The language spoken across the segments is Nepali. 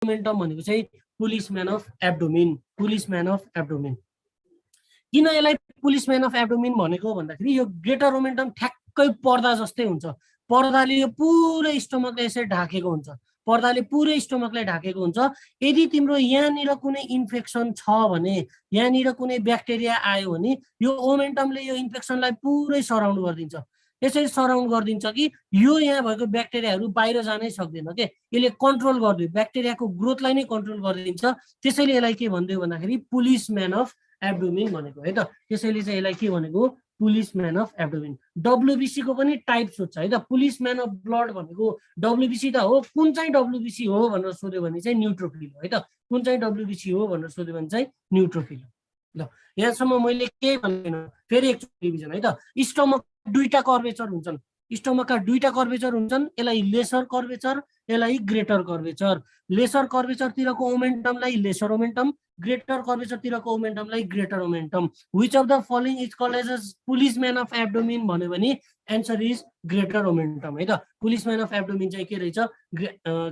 ओमेन्टम भनेको चाहिँ पुलिसम्यान अफ एब्डोमिन, पुलिसम्यान अफ एब्डोमिन। किन यसलाई पुलिसम्यान अफ एब्डोमिन भनेको भन्दाखेरि यो ग्रेटर ओमेन्टम ठ्याक्कै पर्दा जस्तै हुन्छ। पर्दाले यो पुरै स्टमकलाई यसरी ढाकेको हुन्छ, पर्दाले पुरै स्टमकलाई ढाकेको हुन्छ। यदि तिम्रो यहाँनिर कुनै इन्फेक्सन छ भने, यहाँनिर कुनै ब्याक्टेरिया आयो भने यो ओमेन्टमले यो इन्फेक्सनलाई पुरै सराउन्ड गरिदिन्छ। यसरी सराउन्ड गरिदिन्छ कि यो यहाँ भएको ब्याक्टेरियाहरू बाहिर जानै सक्दैन के, यसले कन्ट्रोल गरिदियो, ब्याक्टेरियाको ग्रोथलाई नै कन्ट्रोल गरिदिन्छ। त्यसैले यसलाई के भनिदियो भन्दाखेरि पुलिसम्यान अफ एब्डोमिन भनेको है त। त्यसैले चाहिँ यसलाई के भनेको पुलिसम्यान अफ एब्डोमिन। डब्ल्युबिसी को पनि टाइप्स हुन्छ है त। पुलिसम्यान अफ ब्लड भनेको डब्ल्युबिसी त हो, कुन चाहिँ डब्ल्युबिसी हो भनेर सोध्यो भने चाहिँ न्युट्रोफिल हो है त। कुन चाहिँ डब्ल्युबिसी हो भनेर सोध्यो भने चाहिँ न्युट्रोफिल। ल यहाँसम्म मैले के भन्दैन, फेरि एकचोटि रिभिजन है त। स्टमक दुईटा कर्वेचर हुन्छन्, स्टमकका दुईटा कर्वेचर हुन्छन्, यसलाई लेसर कर्वेचर, यसलाई ग्रेटर कर्वेचर। लेसर कर्वेचरतिरको ओमेन्टमलाई लेसर ओमेन्टम, ग्रेटर कर्वेचरतिरको ओमेन्टमलाई greater omentum. Which of the following is called as policeman of abdomen भन्यो भने एन्सर इज ग्रेटर ओमेन्टम है त। पुलिसम्यान अफ एब्डोमिन चाहिँ के रहेछ,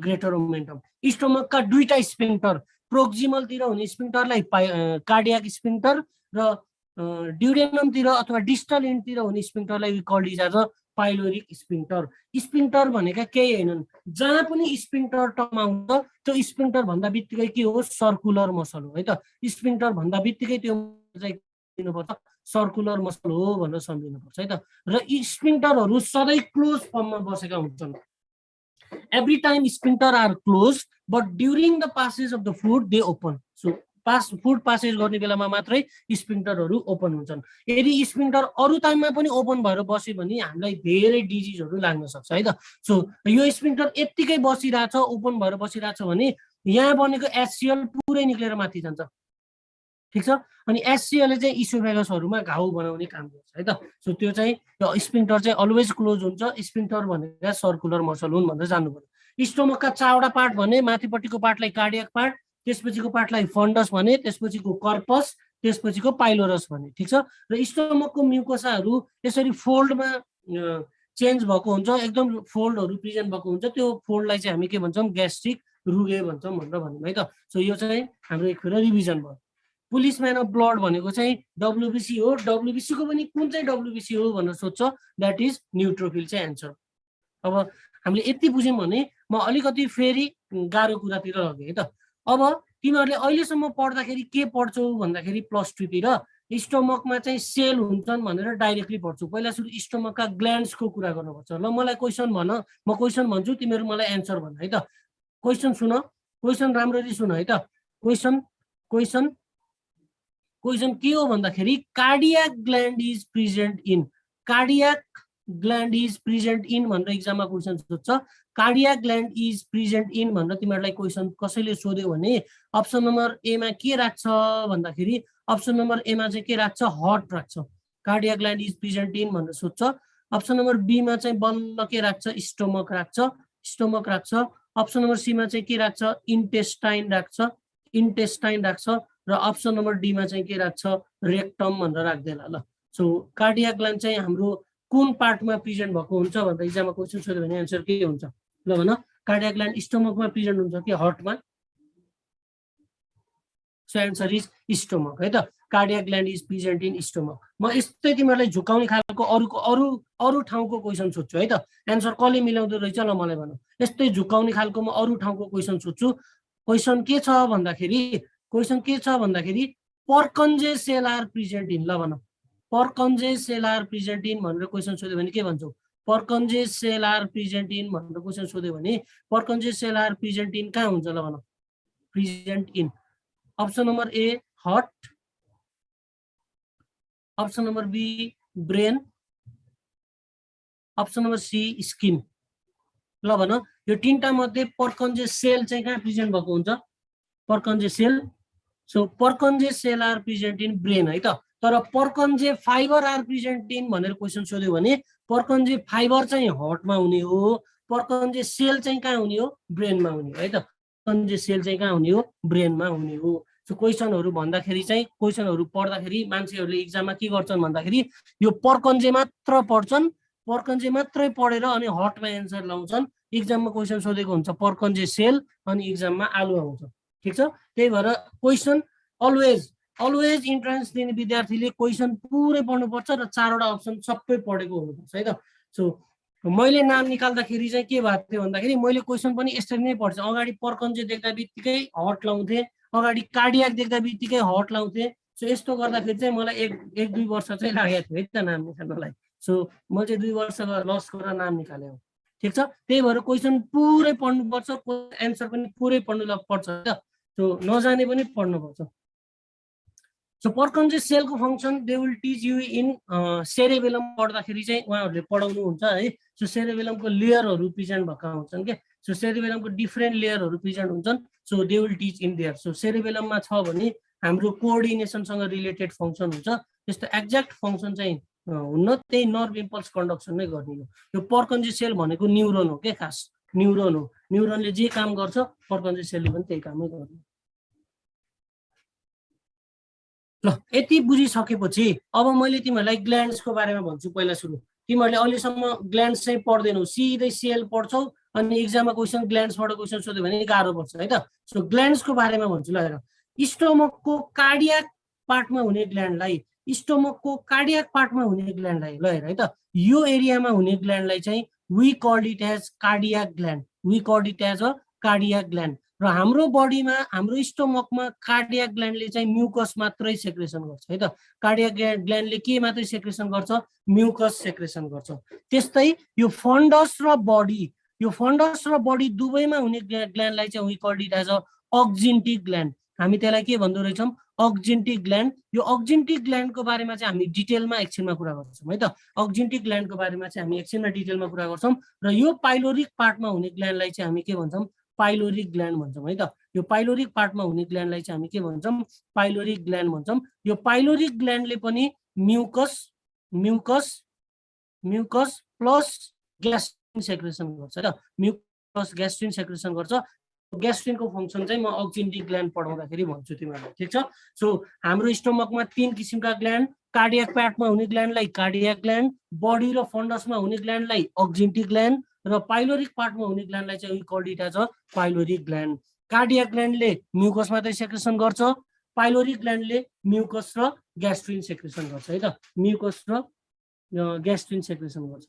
ग्रेटर ओमेन्टम। स्टमकका दुईटा स्फिन्क्टर, प्रोक्सिमलतिर हुने स्फिन्क्टरलाई कार्डियाक स्फिन्क्टर र ड्युरेनमतिर अथवा डिस्टल एन्डतिर हुने स्फिन्क्टरलाई called is as a pyloric sphincter. Sphincter भनेका केही हैनन्, जहाँ पनि स्फिन्क्टर टर्म आउँछ त्यो स्फिन्क्टर भन्दा बित्तिकै के हो, सर्कुलर मसल हो है त। स्फिन्क्टर भन्दा बित्तिकै त्यो चाहिँ दिनुपर्छ सर्कुलर मसल हो भनेर सम्झिनुपर्छ है त। र यी स्फिन्क्टरहरू सधैँ क्लोज फर्ममा बसेका हुन्छन्। Every time sphincter are close but during the passage of the food they open. So food passage गर्ने बेलामा मात्रै स्फिन्क्टरहरू ओपन हुन्छन्। यदि स्फिन्क्टर अरू टाइममा पनि ओपन भएर बस्यो भने हामीलाई धेरै डिजिजहरू लाग्न सक्छ है त। सो यो स्फिन्क्टर यत्तिकै बसिरहेछ, ओपन भएर बसिरहेछ भने यहाँ बनेको एचसिएल पुरै निक्लेर माथि जान्छ, ठिक छ। अनि एचसिएलले चाहिँ इसोफेगसहरूमा घाउ बनाउने काम गर्छ है त। सो त्यो चाहिँ स्फिन्क्टर चाहिँ अलवेज क्लोज हुन्छ। स्फिन्क्टर भनेका सर्कुलर मसल हुन् भनेर जान्नु पर्यो। स्टमकका चारवटा पार्ट भने माथिपट्टिको पार्टलाई कार्डियक पार्ट, त्यसपछिको पार्टलाई फन्डस भने, त्यसपछिको कर्पस, त्यसपछिको पाइलोरस भने, ठिक छ। र स्टमकको म्युकोसाहरू यसरी फोल्डमा चेन्ज भएको हुन्छ, एकदम फोल्डहरू प्रेजेन्ट भएको हुन्छ। त्यो फोल्डलाई चाहिँ हामी के भन्छौँ, ग्यास्ट्रिक रुगे भन्छौँ भनेर भन्छौँ है त। सो यो चाहिँ हाम्रो एक फेरि रिभिजन भयो। पुलिसम्यान अफ ब्लड भनेको चाहिँ डब्ल्युबिसी हो। डब्ल्युबिसी को पनि कुन चाहिँ डब्ल्युबिसी हो भनेर सोध्छ, द्याट इज न्युट्रोफिल चाहिँ एन्सर। अब हामीले यति बुझ्यौँ भने म अलिकति फेरि गाह्रो कुरातिर लगेँ है त। अब तिमीहरूले अहिलेसम्म पढ्दाखेरि के पढ्छौ भन्दाखेरि प्लस 2 तिर स्टमकमा चाहिँ सेल हुन्छन् भनेर डाइरेक्टली पढ्छौ। पहिला सुरु स्टमकका ग्ल्यान्ड्सको कुरा गर्नुपर्छ। ल मलाई क्वेसन भन, म क्वेसन भन्छु, तिमीहरू मलाई एन्सर भन है त। क्वेसन सुन, क्वेसन राम्ररी सुन है त। क्वेसन के हो भन्दाखेरि cardiac gland is present in, cardiac gland is present in भनेर एक्जाममा क्वेसन सोध्छ। Cardiac gland is present in भनेर तिमीहरूलाई क्वेसन कसैले सोध्यो भने अप्सन नम्बर एमा के राख्छ भन्दाखेरि अप्सन नम्बर एमा चाहिँ के राख्छ, हर्ट राख्छ। Cardiac gland is present in भनेर सोध्छ। अप्सन नम्बर बीमा चाहिँ बल्ल के राख्छ, स्टमक राख्छ, स्टमक राख्छ। अप्सन नम्बर सीमा चाहिँ के राख्छ, इन्टेस्टाइन राख्छ, इन्टेस्टाइन राख्छ। र अप्सन नम्बर डीमा चाहिँ के राख्छ, रेक्टम भनेर राख्दैन। ल सो कार्डियाक ग्ल्यान्ड चाहिँ हाम्रो कुन पार्टमा प्रेजेन्ट भएको हुन्छ भन्दा एक्जाममा क्वेसन सोध्यो भने एन्सर के हुन्छ, ल भन। कार्डियाक ग्ल्यान्ड स्टमकमा प्रेजेन्ट हुन्छ कि हर्टमा? सो एन्सर इज स्टमक है त। Cardiac gland is present in stomach. म यस्तै तिमीहरूलाई झुकाउने खालको अरू ठाउँको क्वेसन सोध्छु है त। एन्सर कसले मिलाउँदो रहेछ ल मलाई भन। यस्तै झुकाउने खालको म अरू ठाउँको क्वेसन सोध्छु। क्वेसन के छ भन्दाखेरि Purkinje cell are present in, ल भन। Purkinje cell are present in भनेर क्वेसन सोध्यो भने के भन्छौ, Purkinje cell are present in भनेर क्वेसन सोध्यो भने Purkinje cell are present in कहाँ हुन्छ, ल भन। Present in option number A heart, option number B brain, option number C skin. ल भन यो तीनटा मध्ये पर्कन्जे सेल चाहिँ कहाँ प्रेजेन्ट भएको हुन्छ, Purkinje cell. So Purkinje cell are present in brain है त। तर Purkinje fibre are present in भनेर क्वेसन सोध्यो भने पर्कन्जे फाइबर चाहिँ हर्टमा हुने हो, पर्कन्जे सेल चाहिँ कहाँ हुने हो, ब्रेनमा हुने हो है त। पर्कन्जे सेल चाहिँ कहाँ हुने हो, ब्रेनमा हुने हो। सो क्वेसनहरू भन्दाखेरि चाहिँ क्वेसनहरू पढ्दाखेरि मान्छेहरूले एक्जाममा के गर्छन् भन्दाखेरि यो पर्कन्जे मात्र पढ्छन्, पर्कन्जे मात्रै पढेर अनि हर्टमा एन्सर लाउँछन्। एक्जाममा क्वेसन सोधेको हुन्छ पर्कन्जे सेल अनि एक्जाममा आलु आउँछ। ठिक छ, त्यही भएर क्वेसन अलवेज इन्ट्रान्स दिने विद्यार्थीले क्वेसन पुरै पढ्नुपर्छ र 4वटा अप्सन सबै पढेको हुनुपर्छ है त। सो मैले नाम निकाल्दाखेरि चाहिँ के भएको थियो भन्दाखेरि मैले क्वेसन पनि यसरी नै पढ्छु। अगाडि पर्कन्जे देख्दा बित्तिकै हट लाउँथे, अगाडि कार्डियाक देख्दा बित्तिकै हट लाउँथे। सो यस्तो गर्दाखेरि चाहिँ मलाई एक 2 वर्ष चाहिँ लागेको थियो है त नाम निकाल्नलाई। सो म चाहिँ 2 वर्ष लस गरेर नाम निकालेँ। ठिक छ, त्यही भएर क्वेसन पुरै पढ्नुपर्छ, एन्सर पनि पुरै पढ्नु पर्छ है त। सो नजाने पनि पढ्नुपर्छ। सो पर्कन्जे सेलको function they will teach you in cerebellum पढ्दाखेरि चाहिँ उहाँहरूले पढाउनु हुन्छ है। सो सेरेबेलमको लेयरहरू प्रेजेन्ट भएका हुन्छन् के। सो सेरेबेलमको डिफ्रेन्ट लेयरहरू प्रेजेन्ट हुन्छन्। So they will teach in there. So सेरेबेलममा छ भने हाम्रो कोअर्डिनेसनसँग रिलेटेड फङ्सन हुन्छ, त्यस्तो एक्ज्याक्ट फङ्सन चाहिँ हुन्न, त्यही नर्भ इम्पल्स कन्डक्सन नै गर्ने हो। यो पर्कन्जे सेल भनेको न्युरोन हो के, खास न्युरोन हो। न्युरोनले जे काम गर्छ पर्कन्जे सेलले पनि त्यही कामै गर्ने। ल यति बुझिसकेपछि अब मैले तिमीहरूलाई ग्ल्यान्ड्सको बारेमा भन्छु। पहिला सुरु तिमीहरूले अहिलेसम्म ग्ल्यान्ड्स चाहिँ पढ्दैनौ, सिधै सेल पढ्छौ अनि एक्जाममा क्वेसन ग्ल्यान्ड्सबाट क्वेसन सोध्यो भने गाह्रो पर्छ है त। सो ग्ल्यान्ड्सको बारेमा भन्छु ल हेर। स्टोमकको कार्डियाक पार्टमा हुने ग्ल्यान्डलाई ल हेर है त, यो एरियामा हुने ग्ल्यान्डलाई चाहिँ we called it as cardiac gland. र हाम्रो बडीमा हाम्रो स्टोमकमा कार्डियाक ग्ल्यान्डले चाहिँ म्युकस मात्रै सेक्रेसन गर्छ है त। कार्डियाक ग्ल्यान्डले के मात्रै सेक्रेसन गर्छ, म्युकस सेक्रेसन गर्छ। त्यस्तै यो फन्डस र बडी दुवैमा हुने ग्ल्यान्डलाई चाहिँ we called it as a oxyntic gland. हामी त्यसलाई के भन्दो रहेछौँ, अक्जिन्टिक ग्ल्यान्ड। यो अक्जिन्टिक ग्ल्यान्डको बारेमा चाहिँ हामी डिटेलमा एकछिनमा कुरा गर्छौँ है त। अक्जिन्टिक ग्ल्यान्डको बारेमा चाहिँ हामी एकछिनमा डिटेलमा कुरा गर्छौँ। र यो पाइलोरिक पार्टमा हुने ग्ल्यान्डलाई चाहिँ हामी के भन्छौँ, पाइलोरिक ग्ल्यान्ड भन्छौँ है त। यो पाइलोरिक पार्टमा हुने ग्ल्यान्डलाई चाहिँ हामी के भन्छौँ, पाइलोरिक ग्ल्यान्ड भन्छौँ। यो पाइलोरिक ग्ल्यान्डले पनि म्युकस प्लस ग्यास्ट्रिन सेक्रेसन गर्छ र म्युकस ग्यास्ट्रिन सेक्रेसन गर्छ। ग्यास्ट्रिनको फङ्सन चाहिँ म अक्जिन्टिक ग्ल्यान्ड पढाउँदाखेरि भन्छु तिमीहरूलाई। ठिक छ, सो हाम्रो स्टोमकमा 3 किसिमका ग्ल्यान्ड, कार्डियाक पार्टमा हुने ग्ल्यान्डलाई कार्डियाक ग्ल्यान्ड, बडी र फन्डसमा हुने ग्ल्यान्डलाई अक्जिन्टिक ग्ल्यान्ड, र पाइलोरिक पार्टमा हुने ग्ल्यान्डलाई चाहिँ we called it as a pyloric gland. Cardiac ग्ल्यान्डले म्युकस मात्रै सेक्रेसन गर्छ, पाइलोरिक ग्ल्यान्डले म्युकस र ग्यास्ट्रिन सेक्रेसन गर्छ है त। म्युकस र ग्यास्ट्रिन सेक्रेसन गर्छ।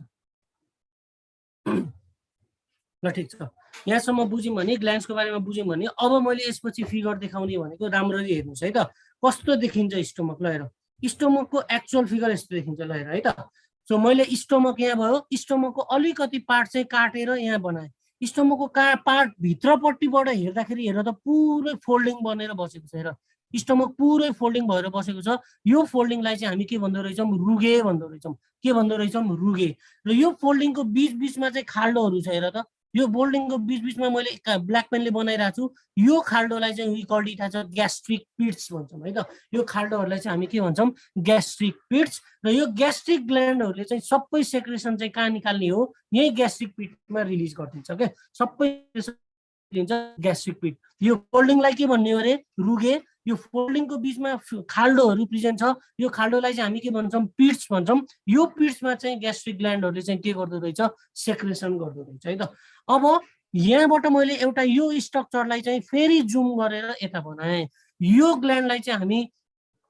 ल ठिक छ, यहाँसम्म बुझ्यौँ भने ग्ल्यान्ड्सको बारेमा बुझ्यौँ भने अब मैले यसपछि फिगर देखाउने भनेको राम्ररी हेर्नुहोस् है त, कस्तो देखिन्छ स्टोमक। ल हेर, स्टोमकको एक्चुअल फिगर यस्तो देखिन्छ। ल हेर है त। सो मैले स्टोमक यहाँ भयो, स्टोमकको अलिकति पार्ट चाहिँ काटेर यहाँ बनाएँ। स्टोमकको पार्ट भित्रपट्टिबाट हेर्दाखेरि हेर त पुरै फोल्डिङ बनेर बसेको छ। हेर स्टोमक पुरै फोल्डिङ भएर बसेको छ। यो फोल्डिङलाई चाहिँ हामी के भन्दो रहेछौँ, रुगे भन्दो रहेछौँ। के भन्दो रहेछौँ, रुगे। र यो फोल्डिङको बिचमा चाहिँ खाल्डोहरू छ। हेर त, यो फोल्डिङको बिचमा मैले ब्ल्याक पेनले बनाइरहेको छु। यो खाल्डोलाई चाहिँ we called it as a gastric pits भन्छौँ है त। यो खाल्डोहरूलाई चाहिँ हामी के भन्छौँ, ग्यास्ट्रिक पिट्स। र यो ग्यास्ट्रिक ग्ल्यान्डहरूले चाहिँ सबै सेक्रेसन चाहिँ कहाँ निकाल्ने हो, यही ग्यास्ट्रिक पिटमा रिलिज गरिदिन्छ क्या, सबै दिन्छ ग्यास्ट्रिक पिट। यो फोल्डिङलाई के भन्ने हो अरे, रुगे। यो फोल्डिङको बिचमा खाल्डोहरू प्रेजेन्ट छ, यो खाल्डोलाई चाहिँ हामी के भन्छौँ, पिट्स भन्छौँ। यो पिट्समा चाहिँ ग्यास्ट्रिक ग्ल्यान्डहरूले चाहिँ के गर्दो रहेछ, सेक्रेसन गर्दो रहेछ है त। अब यहाँबाट मैले एउटा यो स्ट्रक्चरलाई चाहिँ फेरि जुम गरेर यता बनाएँ। यो ग्ल्यान्डलाई चाहिँ हामी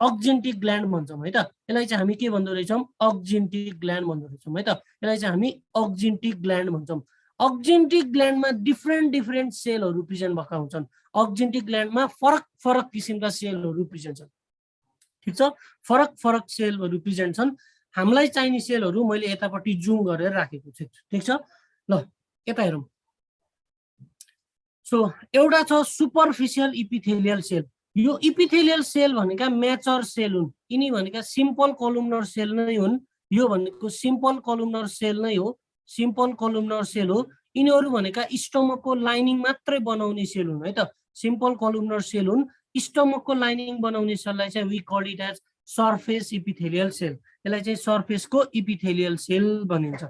अक्जिन्टिक ग्ल्यान्ड भन्छौँ है त। यसलाई चाहिँ हामी के भन्दो रहेछौँ, अक्जिन्टिक ग्ल्यान्ड भन्दो रहेछौँ है त। यसलाई चाहिँ हामी अक्जिन्टिक ग्ल्यान्ड भन्छौँ। अक्जिन्टिक ग्ल्यान्डमा डिफ्रेन्ट सेलहरू प्रेजेन्ट भएका हुन्छन्। अक्जिन्टिक ग्ल्यान्डमा फरक किसिमका सेलहरू प्रेजेन्ट छन्। ठिक छ, फरक सेलहरू प्रेजेन्ट छन्। हामीलाई चाहिने सेलहरू मैले यतापट्टि जुम गरेर राखेको छु। ठिक छ, ल यता हेरौँ। सो एउटा छ सुपरफिसियल इपिथेलियल सेल। यो इपिथेलियल सेल भनेका म्याचर सेल हुन्। यिनी भनेका सिम्पल कलुमनर सेल नै हुन्। यो भनेको सिम्पल कलुमनर सेल नै हो, सिम्पल कलुमनर सेल हो। यिनीहरू भनेका स्टोमकको लाइनिङ मात्रै बनाउने सेल हुन् है त। सिम्पल कलुमनर सेल हुन्। स्टोमकको लाइनिङ बनाउने सेललाई चाहिँ we called it as surface epithelial cell. यसलाई चाहिँ सर्फेसको इपिथेलियल सेल भनिन्छ।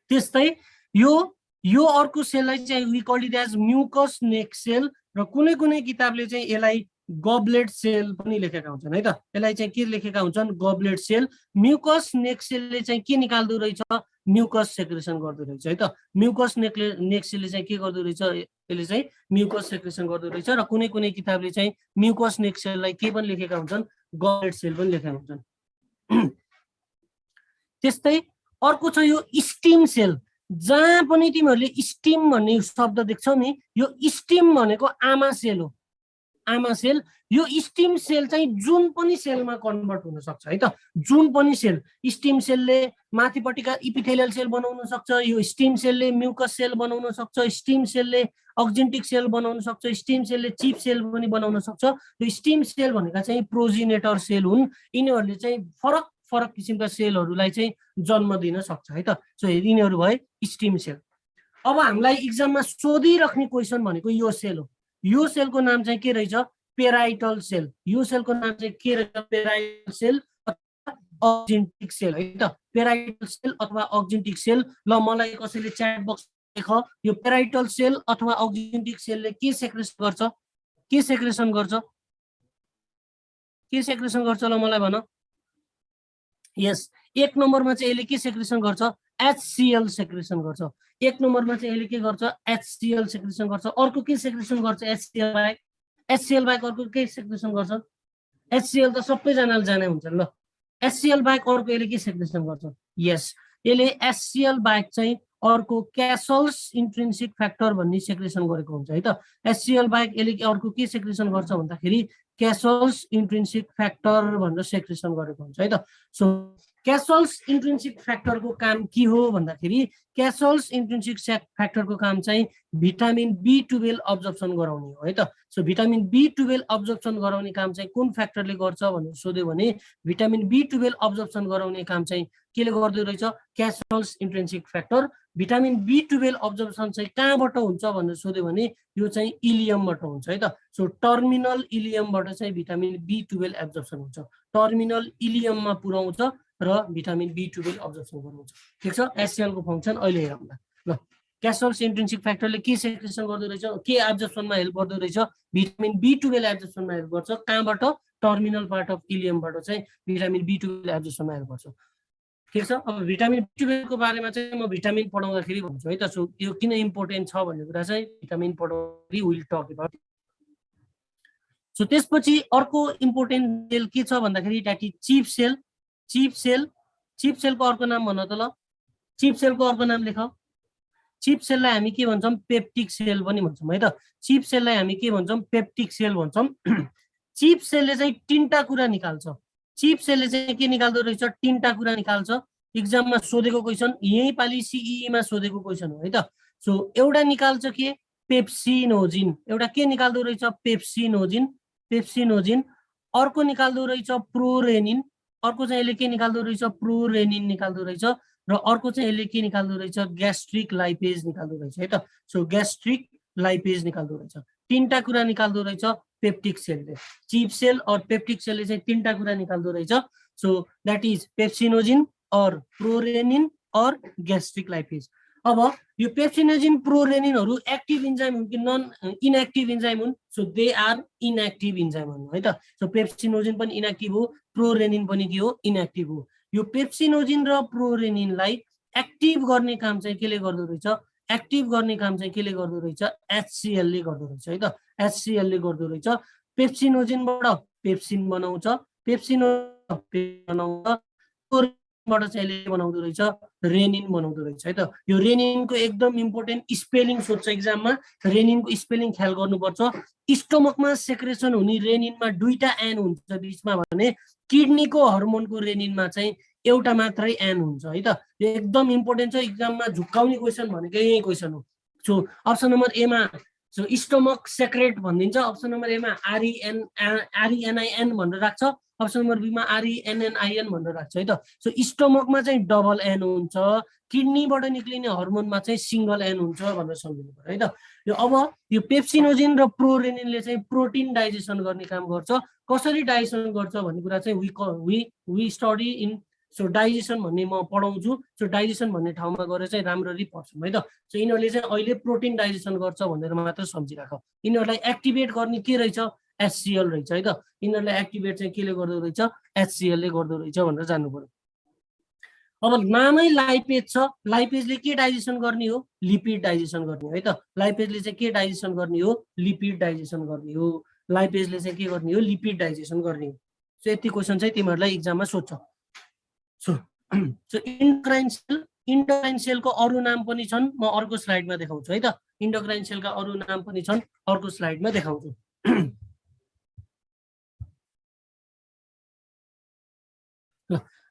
त्यस्तै यो अर्को सेललाई चाहिँ we called it as mucus neck cell. र कुनै किताबले चाहिँ यसलाई गबलेट सेल पनि लेखेका हुन्छन् है त। यसलाई चाहिँ के लेखेका हुन्छन्? Goblet cell. म्युकस नेक सेलले चाहिँ के निकाल्दो रहेछ? म्युकस सेक्रेसन गर्दो रहेछ है त। म्युकस नेक सेलले चाहिँ के गर्दो रहेछ? यसले चाहिँ म्युकस सेक्रेसन गर्दो रहेछ र कुनै कुनै किताबले चाहिँ म्युकस नेक सेललाई के पनि लेखेका हुन्छन्? गबलेट सेल पनि लेखेका हुन्छन्। त्यस्तै अर्को छ यो स्टिम सेल। जहाँ पनि तिमीहरूले स्टिम भन्ने शब्द देख्छौ नि, यो स्टिम भनेको आमा सेल हो। आमा सेल। यो स्टिम सेल चाहिँ जुन पनि सेलमा कन्भर्ट हुन सक्छ है त। जुन पनि सेल। स्टिम सेलले माथिपट्टिका इपिथेलियल सेल बनाउन सक्छ, यो स्टिम सेलले म्युकस सेल बनाउन सक्छ, स्टिम सेलले अक्जेन्टिक सेल बनाउन सक्छ, स्टिम सेलले चिप सेल पनि बनाउन सक्छ। यो स्टिम सेल भनेका चाहिँ प्रोजिनेटर सेल हुन्। यिनीहरूले चाहिँ फरक फरक किसिमका सेलहरूलाई चाहिँ जन्म दिन सक्छ है त। सो यिनीहरू भए स्टिम सेल। अब हामीलाई इक्जाममा सोधिराख्ने क्वेसन भनेको यो सेल हो। यो सेलको नाम चाहिँ के रहेछ? Parietal cell. यो सेलको नाम चाहिँ के रहेछ? पेराइटल सेल अथवा अक्जेन्टिक सेल है त। पेराइटल सेल अथवा अक्जेन्टिक सेल। ल मलाई कसैले च्याट बक्स लेख, यो पेराइटल सेल अथवा अक्जेन्टिक सेलले के सेक्रेसन गर्छ? के सेक्रेसन गर्छ? के सेक्रेसन गर्छ ल मलाई भन। यस, एक नम्बरमा चाहिँ यसले के सेक्रेसन गर्छ? HCl सेक्रेसन गर्छ। एक नम्बरमा चाहिँ यसले के गर्छ? HCl सेक्रेसन गर्छ। अर्को के सेक्रेसन गर्छ? HCl बाहेक। HCl बाहेक अर्को के सेक्रेसन गर्छ? HCl त सबैजनाले जाने हुन्छ ल। HCl बाहेक अर्को यसले के सेक्रेसन गर्छ? यस, यसले HCl बाहेक चाहिँ अर्को क्यासल्स इन्ट्रिन्सिक फ्याक्टर भन्ने सेक्रेसन गरेको हुन्छ है त। HCl बाहेक यसले अर्को के सेक्रेसन गर्छ भन्दाखेरि क्यासल्स इन्ट्रिन्सिक फ्याक्टर भनेर सेक्रेसन गरेको हुन्छ है त। सो क्यासल्स इन्ट्रिन्सिक फ्याक्टरको काम के हो भन्दाखेरि क्यासल्स इन्ट्रिन्सिक फ्याक्टरको काम चाहिँ भिटामिन B12 अब्जर्प्सन गराउने हो है त। सो भिटामिन B12 अब्जर्प्सन गराउने काम चाहिँ कुन फ्याक्टरले गर्छ भनेर सोध्यो भने भिटामिन B12 अब्जर्प्सन गराउने काम चाहिँ केले गर्दो रहेछ? क्यासल्स इन्ट्रिन्सिक फ्याक्टर। भिटामिन B12 अब्जर्प्सन चाहिँ कहाँबाट हुन्छ भनेर सोध्यो भने यो चाहिँ इलियमबाट हुन्छ है त। सो टर्मिनल इलियमबाट चाहिँ भिटामिन B12 एब्जर्प्सन हुन्छ। टर्मिनल इलियममा पुर्याउँछ र भिटामिन B12 अब्जर्प्सन गराउँछ। ठिक छ। HCl को फङ्सन अहिले हेरौँला ल। क्यासल्स इन्ट्रिन्सिक फ्याक्टरले के सेक्रेसन गर्दो रहेछ? के एब्जर्प्सनमा हेल्प गर्दो रहेछ? भिटामिन B12 एब्जर्प्सनमा हेल्प गर्छ। कहाँबाट? टर्मिनल पार्ट अफ इलियमबाट चाहिँ भिटामिन B12 एब्जर्प्सनमा हेल्प गर्छ। ठिक छ। अब भिटामिन B12 को बारेमा चाहिँ म भिटामिन पढाउँदाखेरि भन्छु है त। सो यो किन इम्पोर्टेन्ट छ भन्ने कुरा चाहिँ भिटामिन पढाउँदाखेरि विल टक अबाउट। सो त्यसपछि अर्को इम्पोर्टेन्ट सेल के छ भन्दाखेरि that is chief cell. Chief cell. Chief सेलको अर्को नाम भन त ल। चिप सेलको अर्को नाम लेख। चिप सेललाई हामी के भन्छौँ? पेप्टिक सेल पनि भन्छौँ है त। चिप सेललाई हामी के भन्छौँ? पेप्टिक सेल भन्छौँ। चिप सेलले चाहिँ तीनटा कुरा निकाल्छ। चिप सेलले चाहिँ के निकाल्दो रहेछ? तीनटा कुरा निकाल्छ। इक्जाममा सोधेको क्वेसन, यही पालि CEE मा सोधेको क्वेसन हो है त। सो एउटा निकाल्छ के? पेप्सिनोजिन। एउटा के निकाल्दो रहेछ? पेप्सिनोजिन। पेप्सिनोजिन। अर्को निकाल्दो रहेछ प्रोरेनिन। अर्को चाहिँ यसले के निकाल्दो रहेछ? प्रोरेनिन निकाल्दो रहेछ। र अर्को चाहिँ यसले के निकाल्दो रहेछ? ग्यास्ट्रिक लाइपेज निकाल्दो रहेछ है त। सो ग्यास्ट्रिक लाइपेज निकाल्दो रहेछ। तीनटा कुरा निकाल्दो रहेछ पेप्टिक सेलले। चिप सेल और पेप्टिक सेलले चाहिँ तीनटा कुरा निकाल्दो रहेछ। सो द्याट इज पेप्सिनोजिन और प्रोरेनिन और ग्यास्ट्रिक लाइपेज। अब यो पेप्सिनोजिन प्रोरेनिनहरू एक्टिभ इन्जाइम हुन् कि नन इनएक्टिभ इन्जाइम हुन्? So they are inactive enzyme हुन् है त। सो पेप्सिनोजिन पनि इनएक्टिभ हो, प्रोरेनिन पनि के हो? इनएक्टिभ हो। यो पेप्सिनोजिन र प्रोरेनिनलाई एक्टिभ गर्ने काम चाहिँ केले गर्दो रहेछ? एक्टिभ गर्ने काम चाहिँ केले गर्दो रहेछ? HCl ले गर्दो रहेछ है त। HCl ले गर्दो रहेछ। पेप्सिनोजिनबाट पेप्सिन बनाउँछ, पेप्सिनो बनाउँछ, बाट चाहिँ यसले बनाउँदो रहेछ? रेनिन बनाउँदो रहेछ है त। यो रेनिनको एकदम इम्पोर्टेन्ट स्पेलिङ सोध्छ इक्जाममा। रेनिनको स्पेलिङ ख्याल गर्नुपर्छ। स्टोमकमा सेक्रेसन हुने रेनिनमा दुईटा एन हुन्छ बिचमा भने किडनीको हर्मोनको रेनिनमा चाहिँ एउटा मात्रै एन हुन्छ है त। यो एकदम इम्पोर्टेन्ट छ। इक्जाममा झुक्काउने क्वेसन भनेको यही क्वेसन हो। सो अप्सन नम्बर एमा सो स्टोमक सेक्रेट भनिदिन्छ, अप्सन नम्बर एमा RENIN भनेर राख्छ, अप्सन नम्बर बीमा RENNIN भनेर राख्छ है त। सो स्टोमकमा चाहिँ डबल एन हुन्छ, किडनीबाट निक्लिने हर्मोनमा चाहिँ सिंगल एन हुन्छ भनेर सम्झिनु पर्यो है त। यो अब यो पेप्सिनोजिन र प्रोरेनिनले चाहिँ प्रोटिन डाइजेसन गर्ने काम गर्छ। कसरी डाइजेसन गर्छ भन्ने कुरा चाहिँ we study in so digestion भन्ने म पढाउँछु। सो डाइजेसन भन्ने ठाउँमा गएर चाहिँ राम्ररी पढ्छौँ है त। सो यिनीहरूले चाहिँ अहिले प्रोटिन डाइजेसन गर्छ भनेर मात्र सम्झिराख। यिनीहरूलाई एक्टिभेट गर्ने के रहेछ? HCl रहेछ है त। यिनीहरूलाई एक्टिभेट चाहिँ केले गर्दो रहेछ, HCl ले गर्दो रहेछ भनेर जान्नु पर्यो। अब नामै लाइपेज छ, लाइपेजले के डाइजेसन गर्ने हो, लिपिड डाइजेसन गर्ने हो है त। लाइपेजले चाहिँ के डाइजेसन गर्ने हो, लिपिड डाइजेसन गर्ने हो। लाइपेजले चाहिँ के गर्ने हो, लिपिड डाइजेसन गर्ने हो। सो यति क्वेसन चाहिँ तिमीहरूलाई इक्जाममा सोध्छ। सो इन्डोक्राइन सेल, इन्डोक्राइन सेलको अरू नाम पनि छन्, म अर्को स्लाइडमा देखाउँछु है त। इन्डोक्राइन सेलका अरू नाम पनि छन्, अर्को स्लाइडमा देखाउँछु।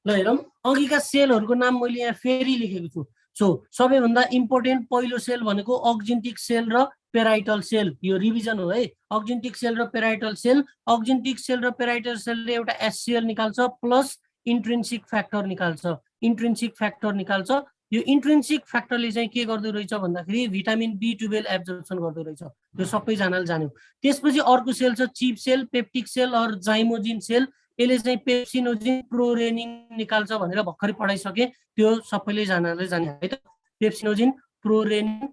ल हेरौँ, अघिका सेलहरूको नाम मैले यहाँ फेरि लेखेको छु। सो सबैभन्दा इम्पोर्टेन्ट पहिलो सेल भनेको अक्जेन्टिक सेल र पेराइटल सेल, यो रिभिजन हो है। अक्जेन्टिक सेल र पेराइटल सेल, अक्जेन्टिक सेल र पेराइटल सेलले एउटा HCl निकाल्छ प्लस इन्ट्रिन्सिक फ्याक्टर निकाल्छ, इन्ट्रिन्सिक फ्याक्टर निकाल्छ। यो इन्ट्रिन्सिक फ्याक्टरले चाहिँ के गर्दो रहेछ भन्दाखेरि भिटामिन B12 एब्जर्प्सन गर्दो रहेछ, यो सबैजनाले जान्यो। त्यसपछि अर्को सेल छ चिप सेल, पेप्टिक सेल और जाइमोजिन सेल। यसले चाहिँ पेप्सिनोजिन प्रोरेनिन निकाल्छ भनेर भर्खरै पढाइसके, त्यो सबैजनाले जाने है त। पेप्सिनोजिन प्रोरेनिन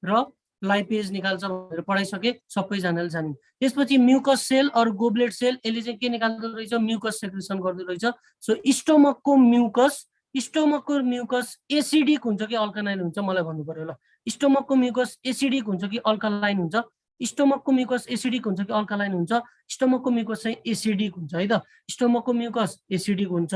र लाइपेज निकाल्छ भनेर पढाइसके, सबैजनाले जाने। त्यसपछि म्युकस सेल और गोब्लेट सेल, यसले चाहिँ के निकाल्दो रहेछ, म्युकस सेक्रेसन गर्दो रहेछ। सो स्टोमकको म्युकस, स्टोमकको म्युकस एसिडिक हुन्छ कि अल्कालाइन हुन्छ मलाई भन्नु पर्यो ल। स्टोमकको म्युकस एसिडिक हुन्छ कि अल्कालाइन हुन्छ, स्टोमकको म्युकस एसिडिक हुन्छ कि अल्कालाइन हुन्छ, स्टोमकको म्युकस चाहिँ एसिडिक हुन्छ है त। स्टोमकको म्युकस एसिडिक हुन्छ।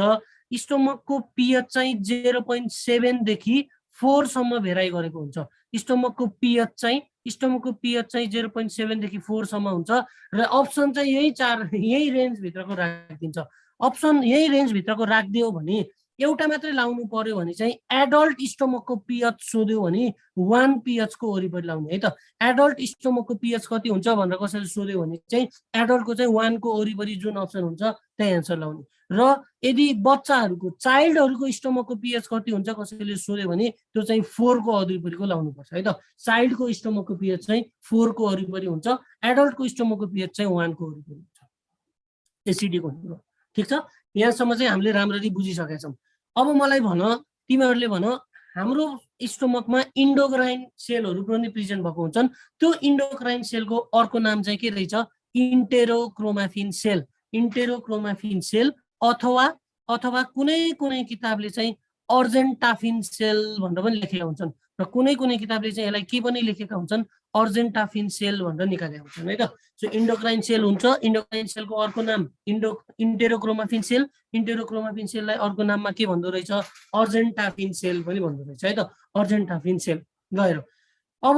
स्टोमकको pH चाहिँ 0.7 देखि 4 सम्म भेराइ गरेको हुन्छ। स्टोमकको pH चाहिँ 0.7 देखि 4 सम्म हुन्छ र अप्सन चाहिँ यही रेन्ज भित्रको राखिदिन्छ। अप्सन यही रेन्ज भित्रको राखिदियो भने एउटा मात्रै लाउनु पर्यो भने चाहिँ एडल्ट स्टोमकको pH सोध्यो भने 1 pH को वरिपरि लाउने है त। एडल्ट स्टोमकको pH कति हुन्छ भनेर कसैले सोध्यो भने चाहिँ एडल्टको चाहिँ 1 को वरिपरि जुन अप्सन हुन्छ त्यही एन्सर लाउने। र यदि बच्चाहरूको चाइल्डहरूको स्टोमकको pH कति हुन्छ कसैले सोध्यो भने त्यो चाहिँ 4 को वरिपरिको लाउनु पर्छ है त। चाइल्डको स्टोमकको pH चाहिँ 4 को वरिपरि हुन्छ, एडल्टको स्टोमकको pH चाहिँ 1 को वरिपरि हुन्छ। एसिडिक हुन्छ। ठीक छ, यहाँसम्म चाहिँ हामीले राम्ररी बुझिसकेका छौँ। अब मलाई भन, तिमीहरूले भन, हाम्रो स्टोमकमा इन्डोक्राइन सेलहरू पनि प्रेजेन्ट भएको हुन्छन्। त्यो इन्डोक्राइन सेलको अर्को नाम चाहिँ के रहेछ, इन्टेरोक्रोमाफिन सेल। इन्टेरोक्रोमाफिन सेल अथवा कुनै किताबले चाहिँ अर्जेन्टाफिन सेल भनेर पनि लेखेका हुन्छन् र कुनै किताबले चाहिँ यसलाई के पनि लेखेका हुन्छन्, अर्जेन्टाफिन सेल भनेर निकालेका हुन्छन् है त। सो इन्डोक्राइन सेल हुन्छ, इन्डोक्राइन सेलको अर्को नाम इन्टेरोक्रोमाफिन सेल। इन्टेरोक्रोमाफिन सेललाई अर्को नाममा के भन्दो रहेछ, अर्जेन्टाफिन सेल पनि भन्दो रहेछ है त, अर्जेन्टाफिन सेल। ल हेरौँ, अब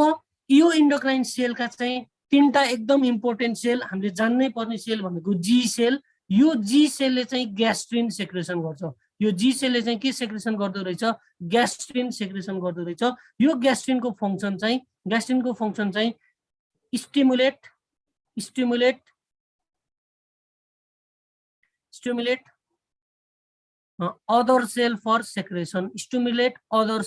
यो इन्डोक्राइन सेलका चाहिँ 3टा एकदम इम्पोर्टेन्ट सेल हामीले जान्नै पर्ने सेल भनेको जी सेल। यो जी सेलले चाहिँ ग्यास्ट्रिन सेक्रेसन गर्छ। यो जी सेलले चाहिँ के सेक्रेसन गर्दो रहेछ, ग्यास्ट्रिन सेक्रेसन गर्दो रहेछ। यो ग्यास्ट्रिनको फङ्सन चाहिँ stimulate other cell for secretion, stimulate other